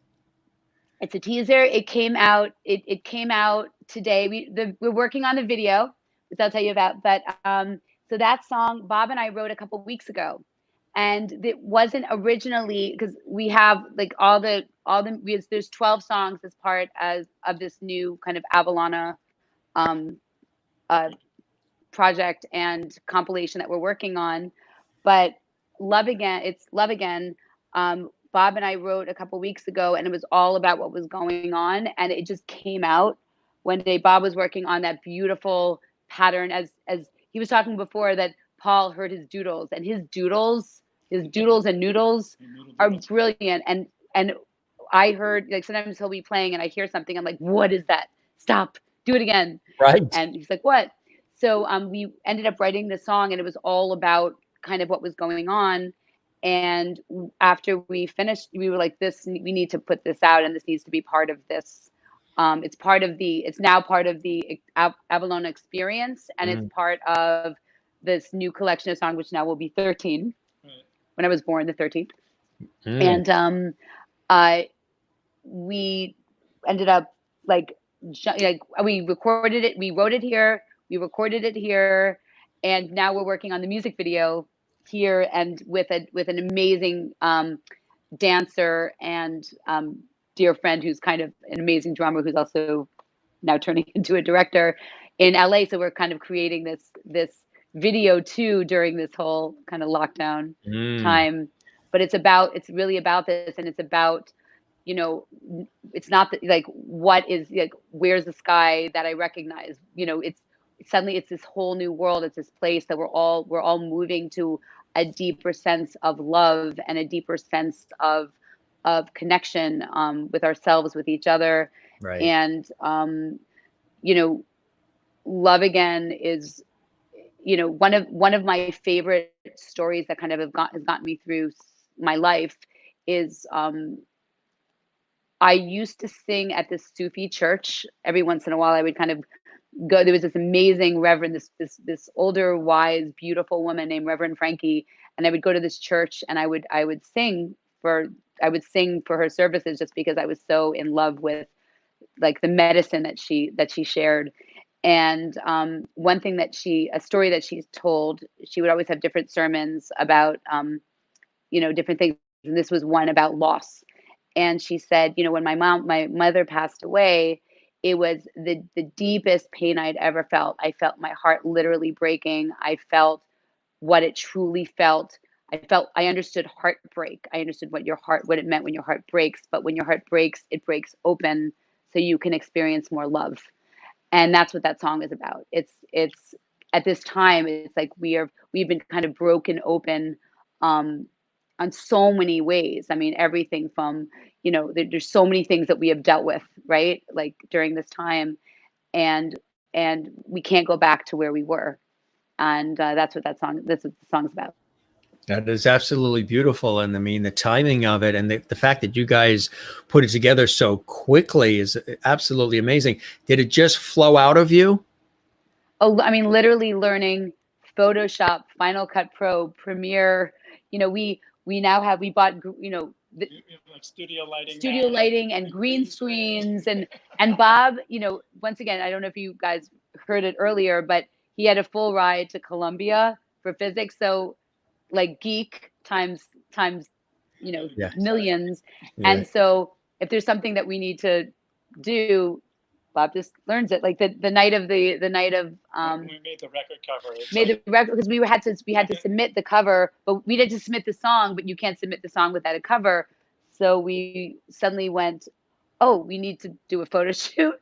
It's a teaser. It came out. It came out today. We're working on the video, which I'll tell you about. But so that song, Bob and I wrote a couple weeks ago, and it wasn't originally because we have like there's 12 songs as part of this new kind of Avalana project and compilation that we're working on. But Love Again. Bob and I wrote a couple weeks ago, and it was all about what was going on. And it just came out one day. Bob was working on that beautiful pattern as he was talking before that Paul heard his doodles, and his doodles and noodles are brilliant. And I heard, like, sometimes he'll be playing and I hear something. I'm like, what is that? Stop, do it again. Right. And he's like, what? So we ended up writing the song, and it was all about kind of what was going on. And after we finished, we were like, we need to put this out, and this needs to be part of this. It's now part of the Avalona experience, and it's part of this new collection of songs, which now will be 13. When I was born, the 13th. And we ended up like we recorded it, we wrote it here, we recorded it here, and now we're working on the music video here, and with an amazing dancer and dear friend who's kind of an amazing drummer who's also now turning into a director in LA. So we're kind of creating this video too during this whole kind of lockdown time. But it's really about this, and it's about, it's not like what is like, where's the sky that I recognize? It's this whole new world. It's this place that we're all moving to a deeper sense of love and a deeper sense of connection with ourselves, with each other. Right. And Love Again is one of my favorite stories that kind of has gotten me through my life is I used to sing at this Sufi church. Every once in a while I would kind of go. There was this amazing reverend, this older, wise, beautiful woman named Reverend Frankie, and I would go to this church and I would sing for would sing for her services just because I was so in love with like the medicine that she shared. And one thing a story that she's told, she would always have different sermons about, different things. And this was one about loss. And she said, when my mother passed away, it was the deepest pain I'd ever felt. I felt my heart literally breaking. I felt what it truly felt. I understood heartbreak. I understood what it meant when your heart breaks. But when your heart breaks, it breaks open so you can experience more love. And that's what that song is about. It's at this time, it's like we've been kind of broken open on so many ways. I mean, everything from, there's so many things that we have dealt with, right? Like during this time, and we can't go back to where we were. And that's what the song's about. That is absolutely beautiful. And I mean, the timing of it and the fact that you guys put it together so quickly is absolutely amazing. Did it just flow out of you? Oh, I mean, literally learning Photoshop, Final Cut Pro, Premiere. We bought, like studio lighting and green screens and Bob, once again, I don't know if you guys heard it earlier, but he had a full ride to Columbia for physics. So like geek times, millions. Yeah. And so if there's something that we need to do, Bob just learns it. Like the night of we made the record cover. Because we had to submit the cover, but we had to submit the song, but you can't submit the song without a cover. So we suddenly went, we need to do a photo shoot.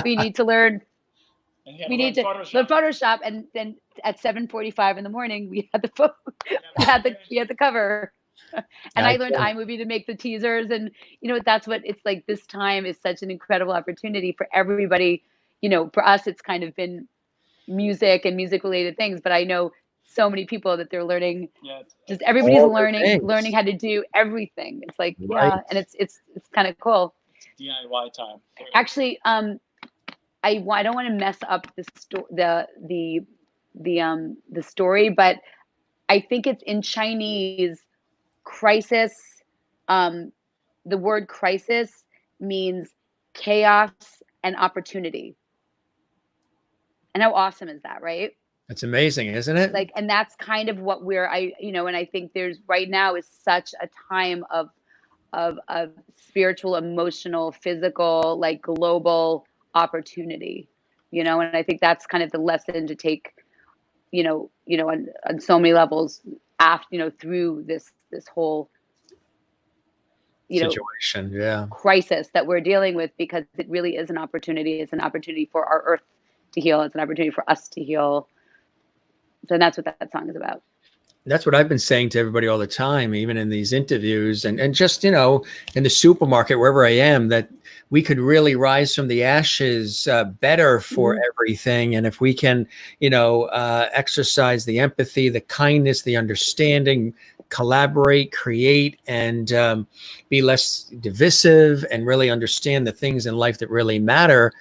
We need to learn. We need to learn Photoshop, and then at 7:45 in the morning, we had the cover. And I learned iMovie to make the teasers, and that's what it's like. This time is such an incredible opportunity for everybody. For us, it's kind of been music and music related things, but I know so many people that they're learning. Yeah, just everybody's learning how to do everything. It's like and it's kind of cool. It's DIY time. Actually, I don't want to mess up the story, but I think it's in Chinese. Crisis. The word crisis means chaos and opportunity. And how awesome is that, right? That's amazing, isn't it? Like, and that's kind of what and I think there's right now is such a time of spiritual, emotional, physical, like global opportunity, and I think that's kind of the lesson to take, on so many levels after, through this whole, situation, crisis that we're dealing with, because it really is an opportunity. It's an opportunity for our earth to heal. It's an opportunity for us to heal. So that's what that song is about. That's what I've been saying to everybody all the time, even in these interviews and just, in the supermarket, wherever I am, that we could really rise from the ashes better for everything. And if we can, exercise the empathy, the kindness, the understanding, collaborate, create, and be less divisive and really understand the things in life that really matter,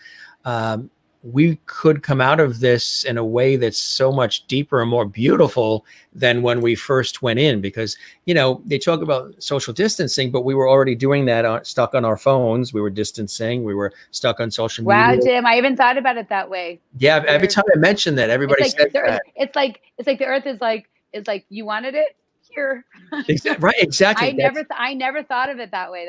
we could come out of this in a way that's so much deeper and more beautiful than when we first went in, because, they talk about social distancing, but we were already doing that stuck on our phones. We were distancing. We were stuck on social media. Wow, Jim, I even thought about it that way. Yeah. Every time I mention that, everybody says that. It's like the earth is like, you wanted it here. Right. Exactly. I never thought of it that way.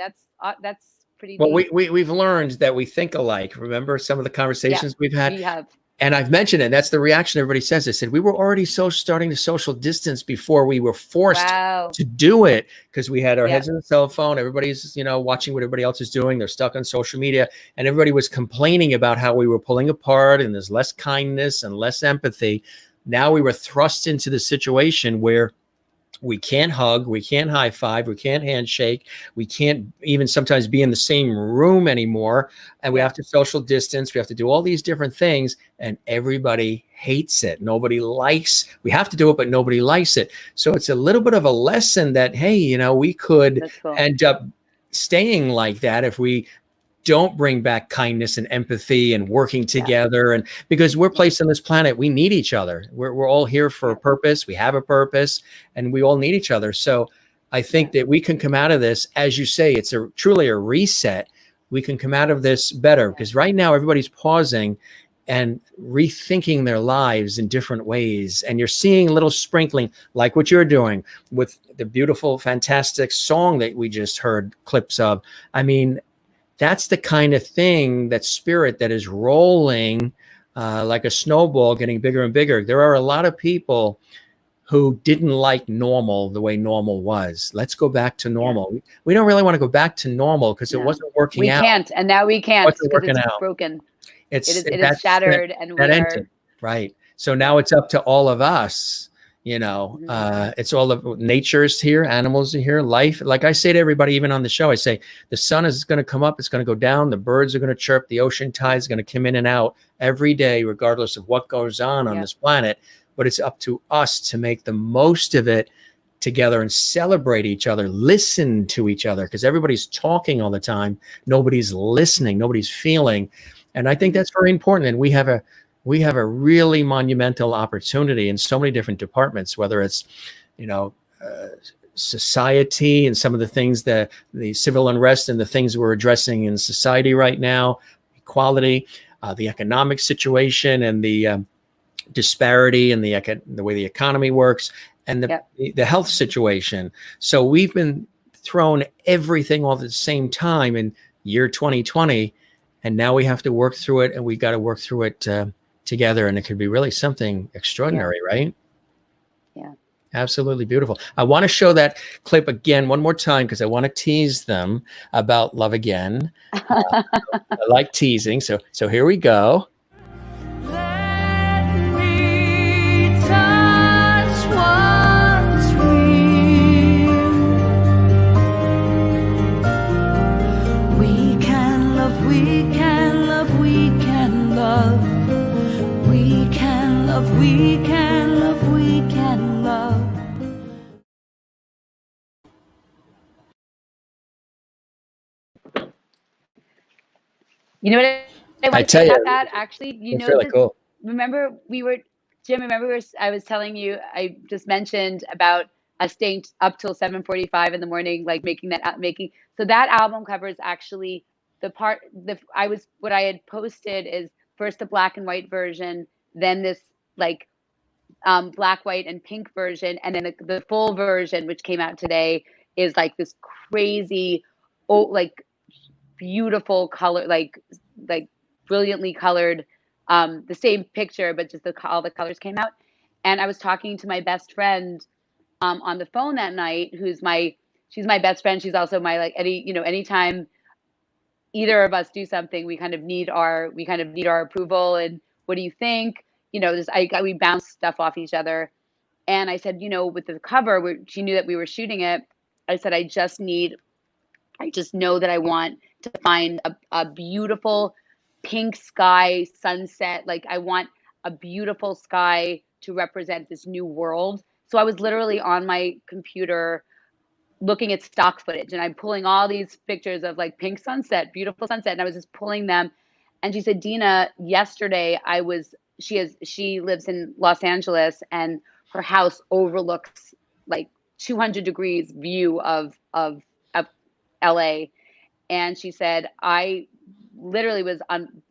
That's pretty well, deep. we've learned that we think alike. Remember some of the conversations we've had? We have. And I've mentioned it. That's the reaction everybody says. They said we were already starting to social distance before we were forced to do it, because we had our heads in the cell phone. Everybody's, watching what everybody else is doing. They're stuck on social media, and everybody was complaining about how we were pulling apart and there's less kindness and less empathy. Now we were thrust into the situation where we can't hug, we can't high five, we can't handshake, we can't even sometimes be in the same room anymore. And we have to social distance. We have to do all these different things, and everybody hates it. Nobody likes, we have to do it, but nobody likes it. So it's a little bit of a lesson that, hey, we could end up staying like that if we don't bring back kindness and empathy and working together. And because we're placed on this planet, we need each other. We're all here for a purpose. We have a purpose, and we all need each other. So I think that we can come out of this, as you say, it's truly a reset. We can come out of this better, because right now everybody's pausing and rethinking their lives in different ways. And you're seeing a little sprinkling, like what you're doing with the beautiful, fantastic song that we just heard clips of. I mean, that's the kind of thing, that spirit that is rolling like a snowball, getting bigger and bigger. There are a lot of people who didn't like normal the way normal was. Let's go back to normal. We don't really want to go back to normal because it wasn't working out. We can't, and now we can't because it's broken. It is shattered, and we are right. So now it's up to all of us. You know, it's all of nature's here, animals are here, life. Like I say to everybody, even on the show, I say the sun is going to come up, it's going to go down, the birds are going to chirp, the ocean tide is going to come in and out every day, regardless of what goes on this planet. But it's up to us to make the most of it together and celebrate each other, listen to each other, because everybody's talking all the time. Nobody's listening, nobody's feeling. And I think that's very important. And we have a really monumental opportunity in so many different departments, whether it's, you know, society and some of the things that the civil unrest and the things we're addressing in society right now, equality, the economic situation and the disparity and the way the economy works, and the health situation. So we've been thrown everything all at the same time in year 2020, and now we have to work through it, and we got to work through it together, and it could be really something extraordinary, right? Yeah. Absolutely beautiful. I want to show that clip again one more time because I want to tease them about Love Again. I like teasing, so here we go. Let me touch what's real. We can love, we can love, we can love. We can love, we can love, we can love. You know what I tell say you, about that? Actually, you know, really cool. Remember Jim, I was telling you, I just mentioned about us staying up till 7:45 in the morning, like so that album cover is actually what I had posted is first the black and white version, then this like black, white, and pink version, and then the full version, which came out today, is like this crazy, like beautiful color, like brilliantly colored, the same picture, but just all the colors came out. And I was talking to my best friend on the phone that night, she's my best friend. She's also my, like, anytime either of us do something, we kind of need our approval. And what do you think? You know, we bounce stuff off each other. And I said, you know, with the cover, she knew that we were shooting it. I said, I just know that I want to find a beautiful pink sky sunset. Like, I want a beautiful sky to represent this new world. So I was literally on my computer looking at stock footage, and I'm pulling all these pictures of like pink sunset, beautiful sunset. And I was just pulling them. And she said, Dina, yesterday she lives in Los Angeles, and her house overlooks like 200 degrees view of LA. And she said, I literally was on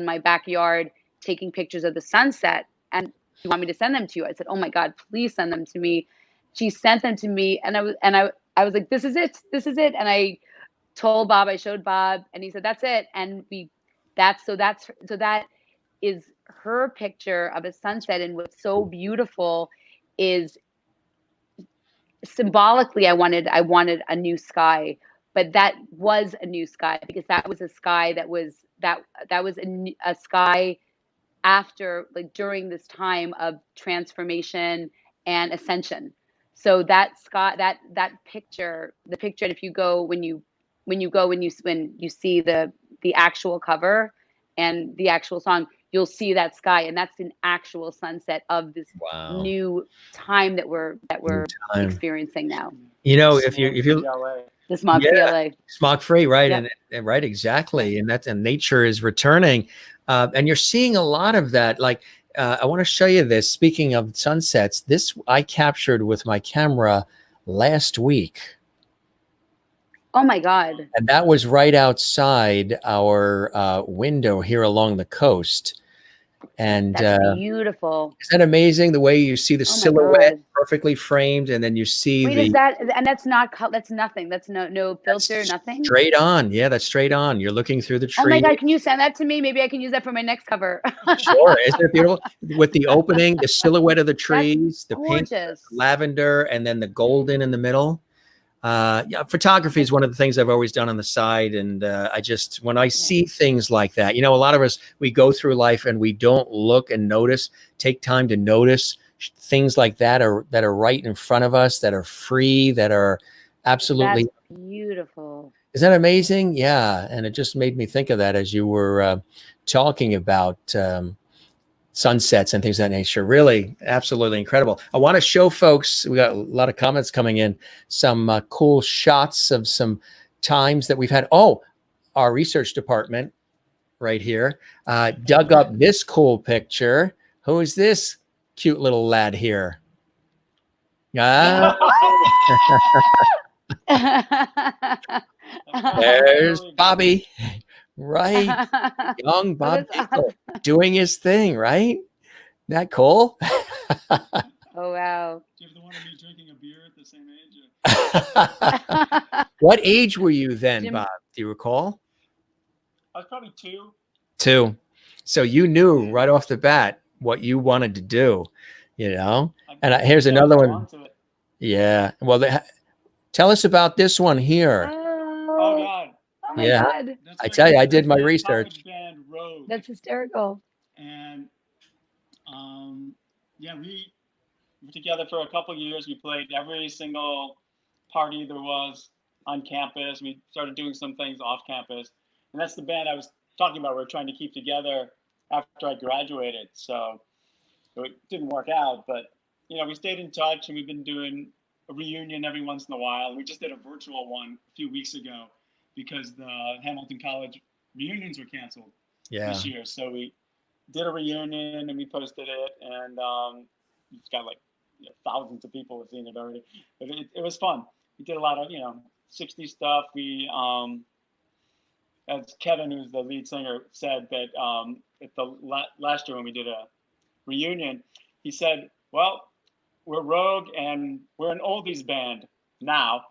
my backyard taking pictures of the sunset, and you want me to send them to you? I said, oh my God, please send them to me. She sent them to me, and I was like, this is it. And I told Bob, I showed Bob, and he said, that's it. And that is her picture of a sunset. And what's so beautiful is symbolically, I wanted a new sky, but that was a new sky because that was a sky that was a sky after, like, during this time of transformation and ascension. So that sky, that picture, the picture, and if you go, when you see the actual cover and the actual song, you'll see that sky, and that's an actual sunset of this new time that we're experiencing now. You know, if you the smog-free LA, smog-free, right? Yep. And right, exactly, and nature is returning, and you're seeing a lot of that. Like, I want to show you this. Speaking of sunsets, this I captured with my camera last week. Oh my God. And that was right outside our window here along the coast. And That's beautiful. isn't that amazing? The way you see the Oh my silhouette God. perfectly framed, and then you see Wait, the is that, and that's not, that's nothing. That's no filter, that's nothing. straight on. Yeah, that's straight on. You're looking through the tree. Oh my God, can you send that to me? Maybe I can use that for my next cover. Sure, isn't it beautiful? With the opening, the silhouette of the trees, the pink, Gorgeous. lavender, and then the golden in the middle. Yeah, photography is one of the things I've always done on the side, and I just, when I see things like that, you know, a lot of us, we go through life and we don't look and notice, take time to notice things like that are right in front of us, that are free, that are absolutely That's beautiful. Isn't that amazing? Yeah, and it just made me think of that as you were talking about sunsets and things of that nature. Really, absolutely incredible. I want to show folks, we got a lot of comments coming in, some cool shots of some times that we've had. Oh, our research department right here dug up this cool picture. Who is this cute little lad here? There's Bobby, right? Young Bob Kinkel, doing his thing, right? Isn't that cool? Oh, wow. Do you have the one of me drinking a beer at the same age? What age were you then, Jim- Bob? Do you recall? I was probably 2. 2. So you knew right off the bat what you wanted to do, you know? And here's another one. Yeah. Well, tell us about this one here. Oh God. Oh my Yeah. God. That's I tell you, I did my the research. college band Rogue. That's hysterical. And yeah, we were together for a couple years. We played every single party there was on campus. We started doing some things off campus, and that's the band I was talking about. We're trying to keep together after I graduated. So it didn't work out, but you know, we stayed in touch, and we've been doing a reunion every once in a while. We just did a virtual one a few weeks ago because the Hamilton College reunions were canceled this year. So we did a reunion and we posted it, and it's got like thousands of people have seen it already. But it was fun. We did a lot of 60s stuff. We as Kevin, who's the lead singer, said that at the last year when we did a reunion, he said, "Well, we're Rogue and we're an oldies band now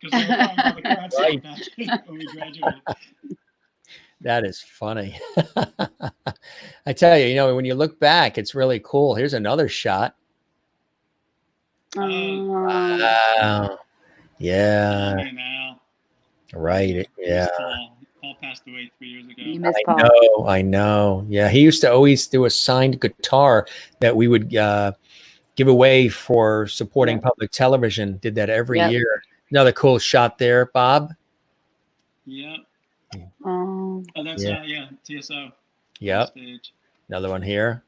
because we were going to the current Right. stuff when we graduated." That is funny. I tell you, when you look back, it's really cool. Here's another shot. Wow. Yeah. Now. Right. Yeah. Paul passed away 3 years ago. You miss Paul. I know. Yeah. He used to always do a signed guitar that we would give away for supporting public television. Did that every year. Another cool shot there, Bob. Yeah. Oh, that's TSO. Yep. Stage. Another one here.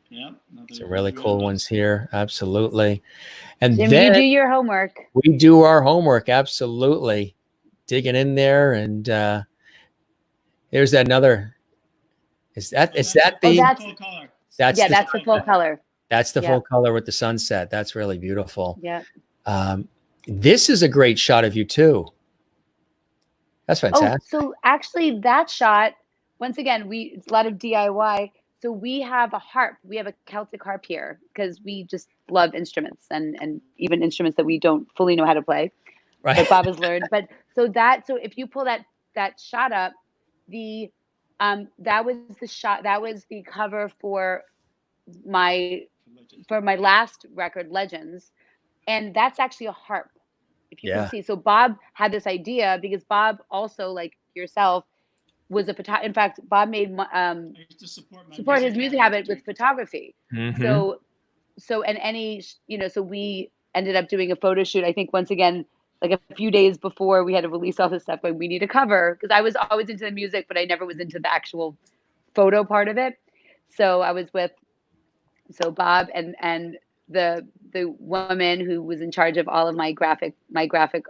Yep. Some really cool ones here. Absolutely. And Jim, then you do your homework. we do our homework. Absolutely. Digging in there. And there's that another. Is that the full color? That's that's the full color. That's the full color with the sunset. That's really beautiful. Yeah. This is a great shot of you too. That's fantastic. Oh, so actually that shot, once again, it's a lot of DIY. So we have a harp. We have a Celtic harp here because we just love instruments and even instruments that we don't fully know how to play. Right. But Bob has learned. But so if you pull that shot up, that was the shot. That was the cover for my last record, Legends, and that's actually a harp. If you can see. So Bob had this idea because Bob also, like yourself, was a photographer. In fact, Bob made to support his music habit with photography. Mm-hmm. So we ended up doing a photo shoot. I think once again, like a few days before we had to release all this stuff, going, we need a cover, because I was always into the music, but I never was into the actual photo part of it. So I was with Bob and the woman who was in charge of all of my graphic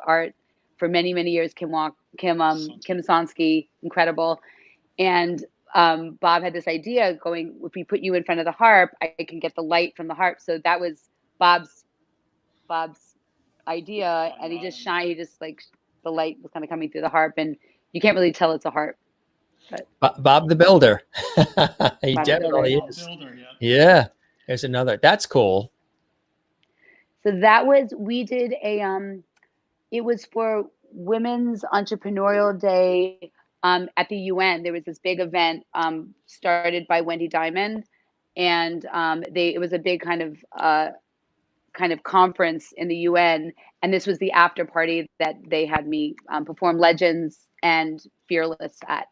art for many years, Kim Sonsky, incredible. And Bob had this idea going, if we put you in front of the harp, I can get the light from the harp. So that was Bob's idea, and he just like the light was kind of coming through the harp, and you can't really tell it's a harp. But Bob the Builder. He Bob the definitely Builder. is. Builder, yeah. Yeah. There's another. That's cool. So we did it was for Women's Entrepreneurial Day at the UN. There was this big event started by Wendy Diamond, and it was a big kind of conference in the UN, and this was the after party that they had me perform Legends and Fearless at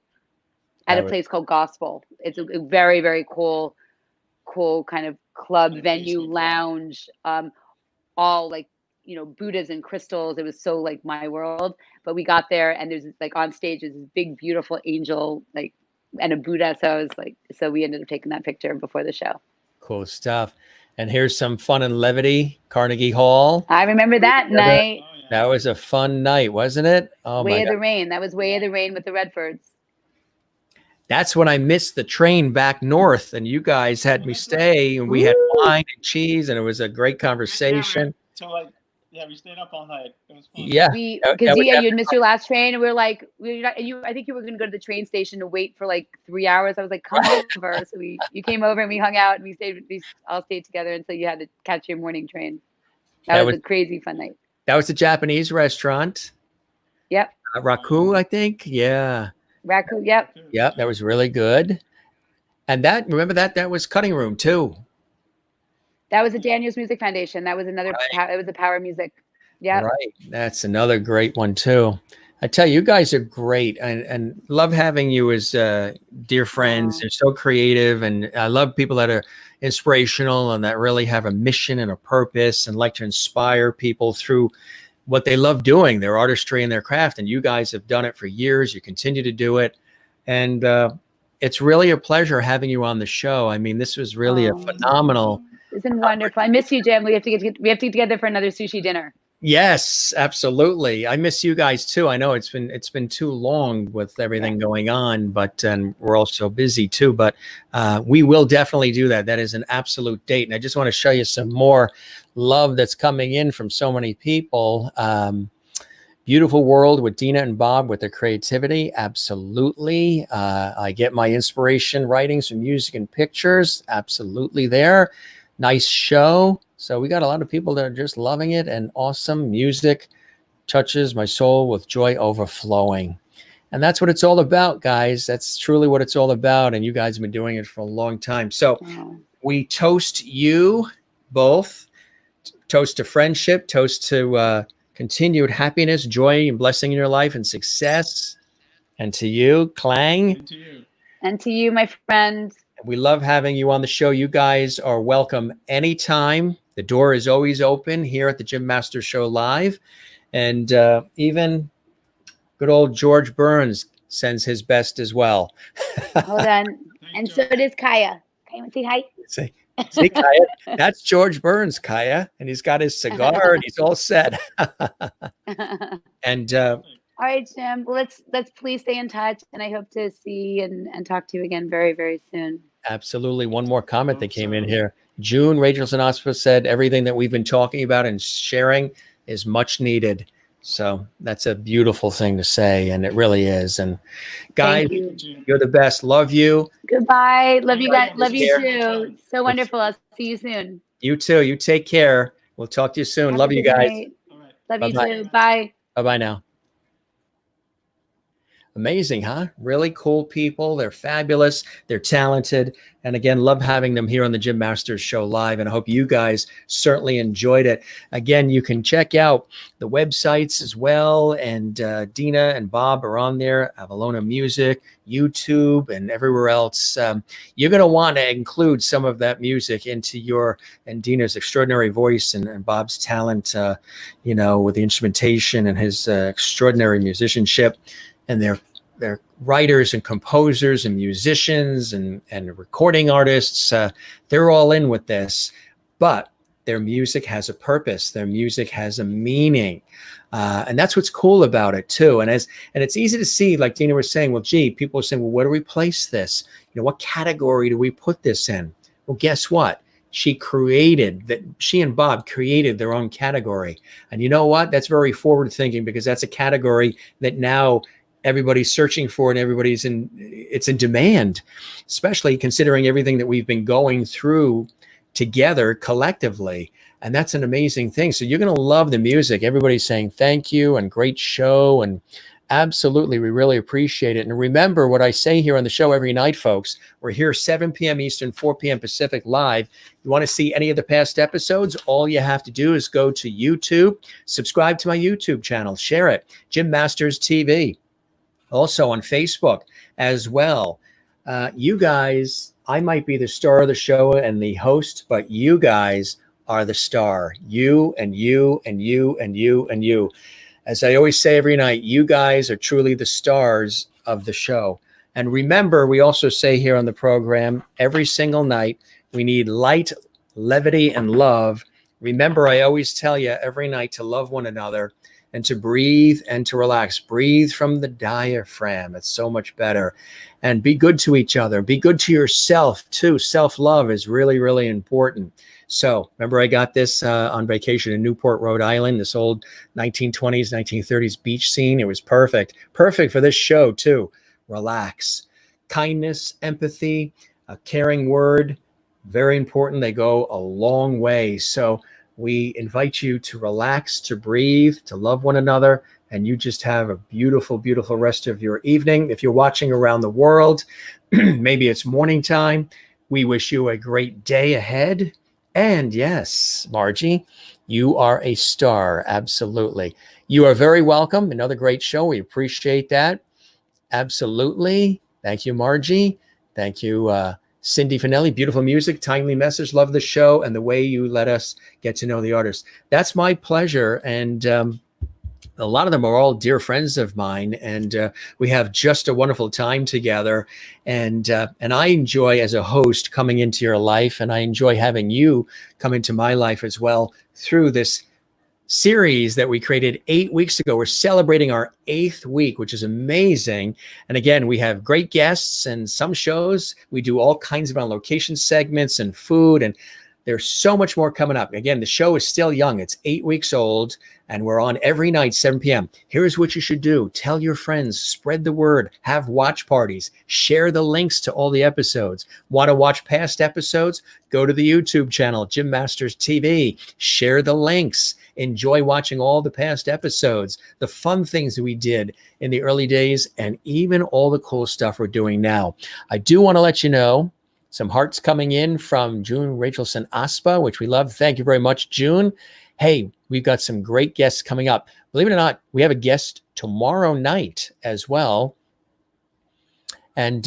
a place called Gospel. It's a very, very cool kind of club venue lounge, all like, Buddhas and crystals. It was so like my world. But we got there, and there's like on stage is this big, beautiful angel, like, and a Buddha. So I was like, so we ended up taking that picture before the show. Cool stuff. And here's some fun and levity, Carnegie Hall. I remember that night. Oh, yeah. That was a fun night, wasn't it? Oh, Way my of God. the Rain. That was Way of the Rain with the Redfords. That's when I missed the train back north, and you guys had me stay, and we had wine and cheese, and it was a great conversation. So like, yeah, we stayed up all night. It was fun. Yeah. Because you had missed your last train, and we were like, I think you were going to go to the train station to wait for like 3 hours. I was like, come over. So you came over and we hung out, and we all stayed together until you had to catch your morning train. That was a crazy fun night. That was a Japanese restaurant. Yep. Raku, I think. Yeah. Raku, yep. Yep. That was really good. And remember that was Cutting Room too. That was the Daniels Music Foundation. That was another, it was a Power Music. Yeah. Right. That's another great one too. I tell you, you guys are great, and love having you as dear friends. You're so creative, and I love people that are inspirational and that really have a mission and a purpose and like to inspire people through what they love doing, their artistry and their craft. And you guys have done it for years. You continue to do it. And it's really a pleasure having you on the show. I mean, this was really a phenomenal. It's been wonderful. I miss you, Jim. We have to get together for another sushi dinner. Yes, absolutely. I miss you guys too. I know it's been too long with everything going on, but we're all so busy too. But we will definitely do that. That is an absolute date. And I just want to show you some more love that's coming in from so many people. Beautiful world with Dina and Bob with their creativity. Absolutely. I get my inspiration writings from music and pictures. Absolutely there. Nice show. So we got a lot of people that are just loving it, and awesome music touches my soul with joy overflowing. And that's what it's all about, guys. That's truly what it's all about. And you guys have been doing it for a long time. So we toast you both, toast to friendship, toast to continued happiness, joy, and blessing in your life and success. And to you, Clang. And to you. And to you, my friend. We love having you on the show. You guys are welcome anytime. The door is always open here at the Jim Masters Show Live. And even good old George Burns sends his best as well. Hold on. And so does Kaya. Kaya, say hi. See, Kaya, that's George Burns, Kaya. And he's got his cigar and he's all set. And all right, Jim. Well, let's please stay in touch. And I hope to see and talk to you again very, very soon. Absolutely. One more comment that came in here. June, Rachel Sinaspa said everything that we've been talking about and sharing is much needed. So that's a beautiful thing to say, and it really is. And guys, you're the best. Love you. Goodbye. Love you guys. Love you too. So wonderful. I'll see you soon. You too. You take care. We'll talk to you soon. Love you guys. Love you too. Bye. Bye-bye now. Amazing, huh? Really cool people. They're fabulous. They're talented. And again, love having them here on the Jim Masters Show Live. And I hope you guys certainly enjoyed it. Again, you can check out the websites as well. And Dina and Bob are on there. Avalona Music, YouTube, and everywhere else. You're going to want to include some of that music into your and Dina's extraordinary voice and Bob's talent, with the instrumentation and his extraordinary musicianship. And they're writers and composers and musicians and recording artists. They're all in with this, but their music has a purpose. Their music has a meaning. And that's what's cool about it too. And it's easy to see, like Dina was saying, well, gee, people are saying, well, where do we place this? What category do we put this in? Well, guess what? she created that. She and Bob created their own category. And you know what? That's very forward thinking, because that's a category that now everybody's searching for and it's in demand, especially considering everything that we've been going through together collectively. And that's an amazing thing. So you're going to love the music. Everybody's saying thank you and great show. And absolutely, we really appreciate it. And remember what I say here on the show every night, folks. We're here 7 p.m. Eastern, 4 p.m. Pacific live. You want to see any of the past episodes? All you have to do is go to YouTube, subscribe to my YouTube channel, share it, Jim Masters TV. Also on Facebook as well. You guys, I might be the star of the show and the host, but you guys are the star. You and you and you and you and you. As I always say every night, you guys are truly the stars of the show. And remember, we also say here on the program, every single night, we need light, levity, and love. Remember, I always tell you every night to love one another and to breathe and to relax. Breathe from the diaphragm. It's so much better. And be good to each other. Be good to yourself, too. Self-love is really, really important. So remember, I got this on vacation in Newport, Rhode Island, this old 1920s, 1930s beach scene. It was perfect. Perfect for this show, too. Relax. Kindness, empathy, a caring word, very important. They go a long way. So we invite you to relax, to breathe, to love one another, and you just have a beautiful, beautiful rest of your evening. If you're watching around the world, maybe it's morning time, we wish you a great day ahead. And yes, Margie, you are a star. Absolutely. You are very welcome. Another great show. We appreciate that. Absolutely. Thank you, Margie. Thank you, Cindy Fanelli. Beautiful music, timely message. Love the show and the way you let us get to know the artists. That's my pleasure. And a lot of them are all dear friends of mine, and we have just a wonderful time together. And I enjoy, as a host, coming into your life, and I enjoy having you come into my life as well through this series that we created 8 weeks ago. We're celebrating our 8th week, which is amazing. And again, we have great guests, and some shows we do all kinds of on location segments and food, and there's so much more coming up. Again, the show is still young. It's 8 weeks old, and we're on every night, 7 p.m. Here's what you should do. Tell your friends, spread the word, have watch parties, share the links to all the episodes. Want to watch past episodes? Go to the YouTube channel, Jim Masters TV. Share the links. Enjoy watching all the past episodes, the fun things that we did in the early days, and even all the cool stuff we're doing now. I do want to let you know, some hearts coming in from June Rachelson Aspa, which we love. Thank you very much, June. Hey, we've got some great guests coming up. Believe it or not, we have a guest tomorrow night as well. And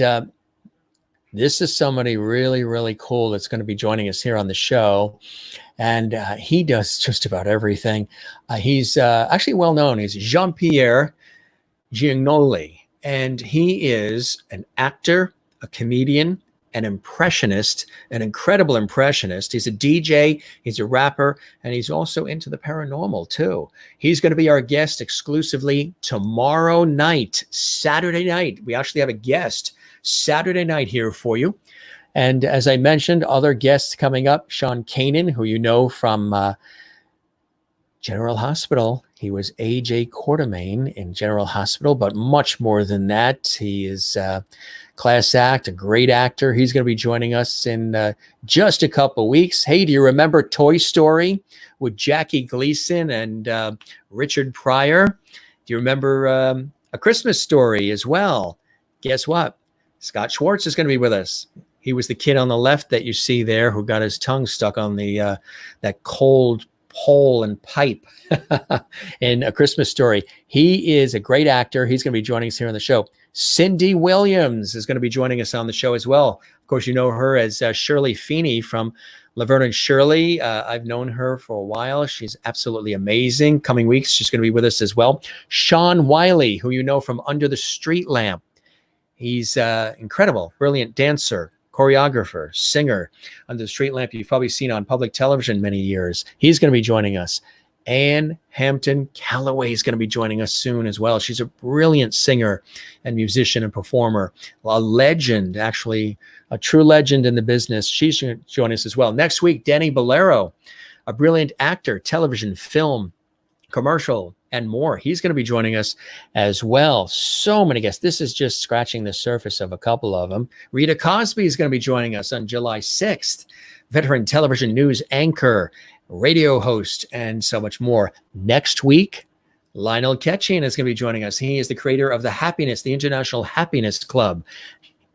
this is somebody really, really cool that's going to be joining us here on the show. And he does just about everything. He's actually well known. He's Jean-Pierre Giannoli. And he is an actor, a comedian, an impressionist, an incredible impressionist. He's a DJ, he's a rapper, and he's also into the paranormal too. He's going to be our guest exclusively tomorrow night, Saturday night. We actually have a guest Saturday night here for you. And as I mentioned, other guests coming up, Sean Kanan, who you know from General Hospital. He was A.J. Quartermain in General Hospital, but much more than that. He is class act, a great actor. He's going to be joining us in just a couple of weeks. Hey, do you remember Toy Story with Jackie Gleason and Richard Pryor? Do you remember A Christmas Story as well? Guess what? Scott Schwartz is going to be with us. He was the kid on the left that you see there who got his tongue stuck on the that cold pole and pipe in A Christmas Story. He is a great actor. He's going to be joining us here on the show. Cindy Williams is going to be joining us on the show as well. Of course, you know her as Shirley Feeney from Laverne and Shirley. I've known her for a while. She's absolutely amazing. Coming weeks, she's going to be with us as well. Sean Wiley, who you know from Under the Street Lamp. He's incredible, brilliant dancer, choreographer, singer. Under the Street Lamp, you've probably seen on public television many years. He's going to be joining us. Ann Hampton Calloway is going to be joining us soon as well. She's a brilliant singer and musician and performer, a legend, actually, a true legend in the business. She's going to join us as well. Next week, Danny Bolero, a brilliant actor, television, film, commercial, and more. He's going to be joining us as well. So many guests. This is just scratching the surface of a couple of them. Rita Cosby is going to be joining us on July 6th. Veteran television news anchor, radio host, and so much more. Next week, Lionel Ketchian is going to be joining us. He is the creator of the International Happiness Club.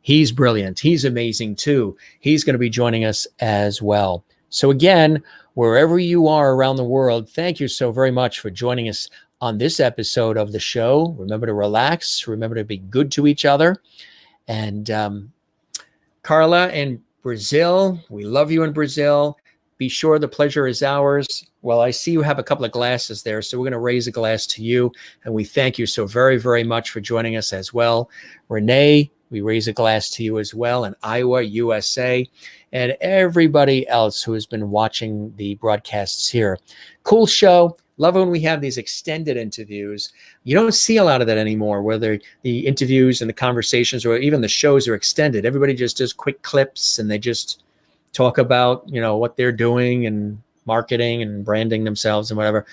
He's brilliant. He's amazing too. He's going to be joining us as well. So again, wherever you are around the world, thank you so very much for joining us on this episode of the show. Remember to relax. Remember to be good to each other. And Carla in Brazil, we love you in Brazil. Be sure the pleasure is ours. Well, I see you have a couple of glasses there, so we're going to raise a glass to you. And we thank you so very, very much for joining us as well. Renee, we raise a glass to you as well in Iowa, USA, and everybody else who has been watching the broadcasts here. Cool show. Love when we have these extended interviews. You don't see a lot of that anymore, whether the interviews and the conversations or even the shows are extended. Everybody just does quick clips and they just talk about, what they're doing and marketing and branding themselves and whatever.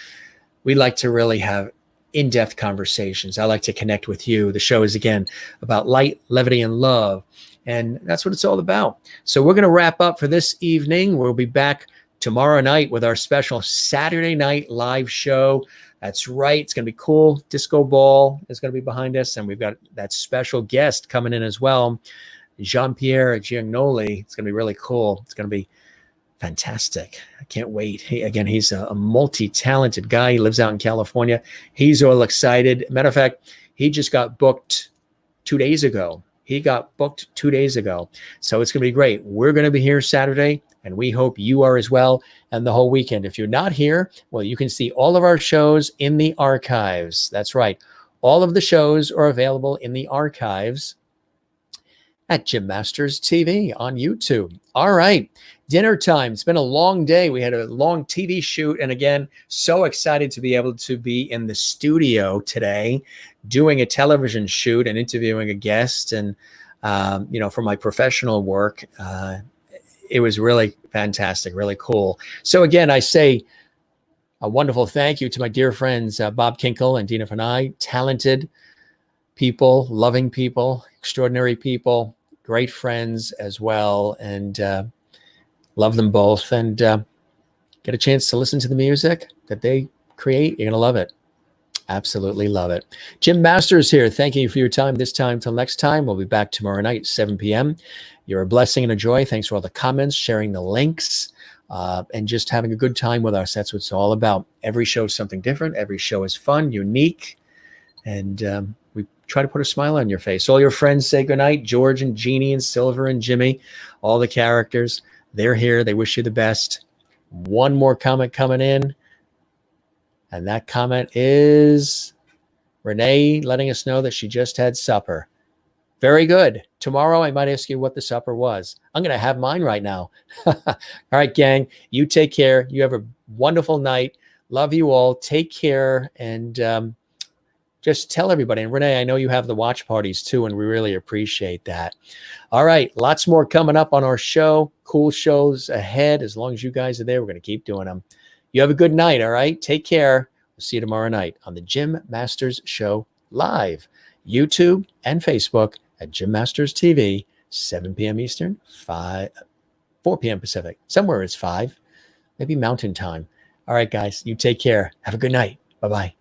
We like to really have in-depth conversations. I like to connect with you. The show is, again, about light, levity, and love. And that's what it's all about. So we're going to wrap up for this evening. We'll be back tomorrow night with our special Saturday night live show. That's right. It's going to be cool. Disco Ball is going to be behind us. And we've got that special guest coming in as well, Jean-Pierre Giannoli. It's going to be really cool. It's going to be fantastic. I can't wait. He's a multi-talented guy. He lives out in California. He's all excited. Matter of fact, he just got booked 2 days ago. So it's going to be great. We're going to be here Saturday, and we hope you are as well, and the whole weekend. If you're not here, well, you can see all of our shows in the archives. That's right. All of the shows are available in the archives at Jim Masters TV on YouTube. All right, dinner time. It's been a long day. We had a long TV shoot. And again, so excited to be able to be in the studio today, doing a television shoot and interviewing a guest. And, for my professional work, it was really fantastic, really cool. So again, I say a wonderful thank you to my dear friends, Bob Kinkel and Dina Fanai, talented people, loving people, extraordinary people, great friends as well, and love them both. And get a chance to listen to the music that they create. You're going to love it. Absolutely love it. Jim Masters here. Thank you for your time this time. Till next time, we'll be back tomorrow night, 7 p.m. You're a blessing and a joy. Thanks for all the comments, sharing the links, and just having a good time with us. That's what it's all about. Every show is something different. Every show is fun, unique, and we try to put a smile on your face. All your friends say goodnight. George and Jeannie and Silver and Jimmy, all the characters, they're here. They wish you the best. One more comment coming in. And that comment is Renee letting us know that she just had supper. Very good. Tomorrow, I might ask you what the supper was. I'm going to have mine right now. All right, gang, you take care. You have a wonderful night. Love you all. Take care. And just tell everybody. And Renee, I know you have the watch parties too, and we really appreciate that. All right, lots more coming up on our show. Cool shows ahead. As long as you guys are there, we're going to keep doing them. You have a good night, all right? Take care. We'll see you tomorrow night on the Jim Masters Show live, YouTube and Facebook at Jim Masters TV, 7 p.m. Eastern, 4 p.m. Pacific. Somewhere it's 5, maybe Mountain Time. All right, guys, you take care. Have a good night. Bye-bye.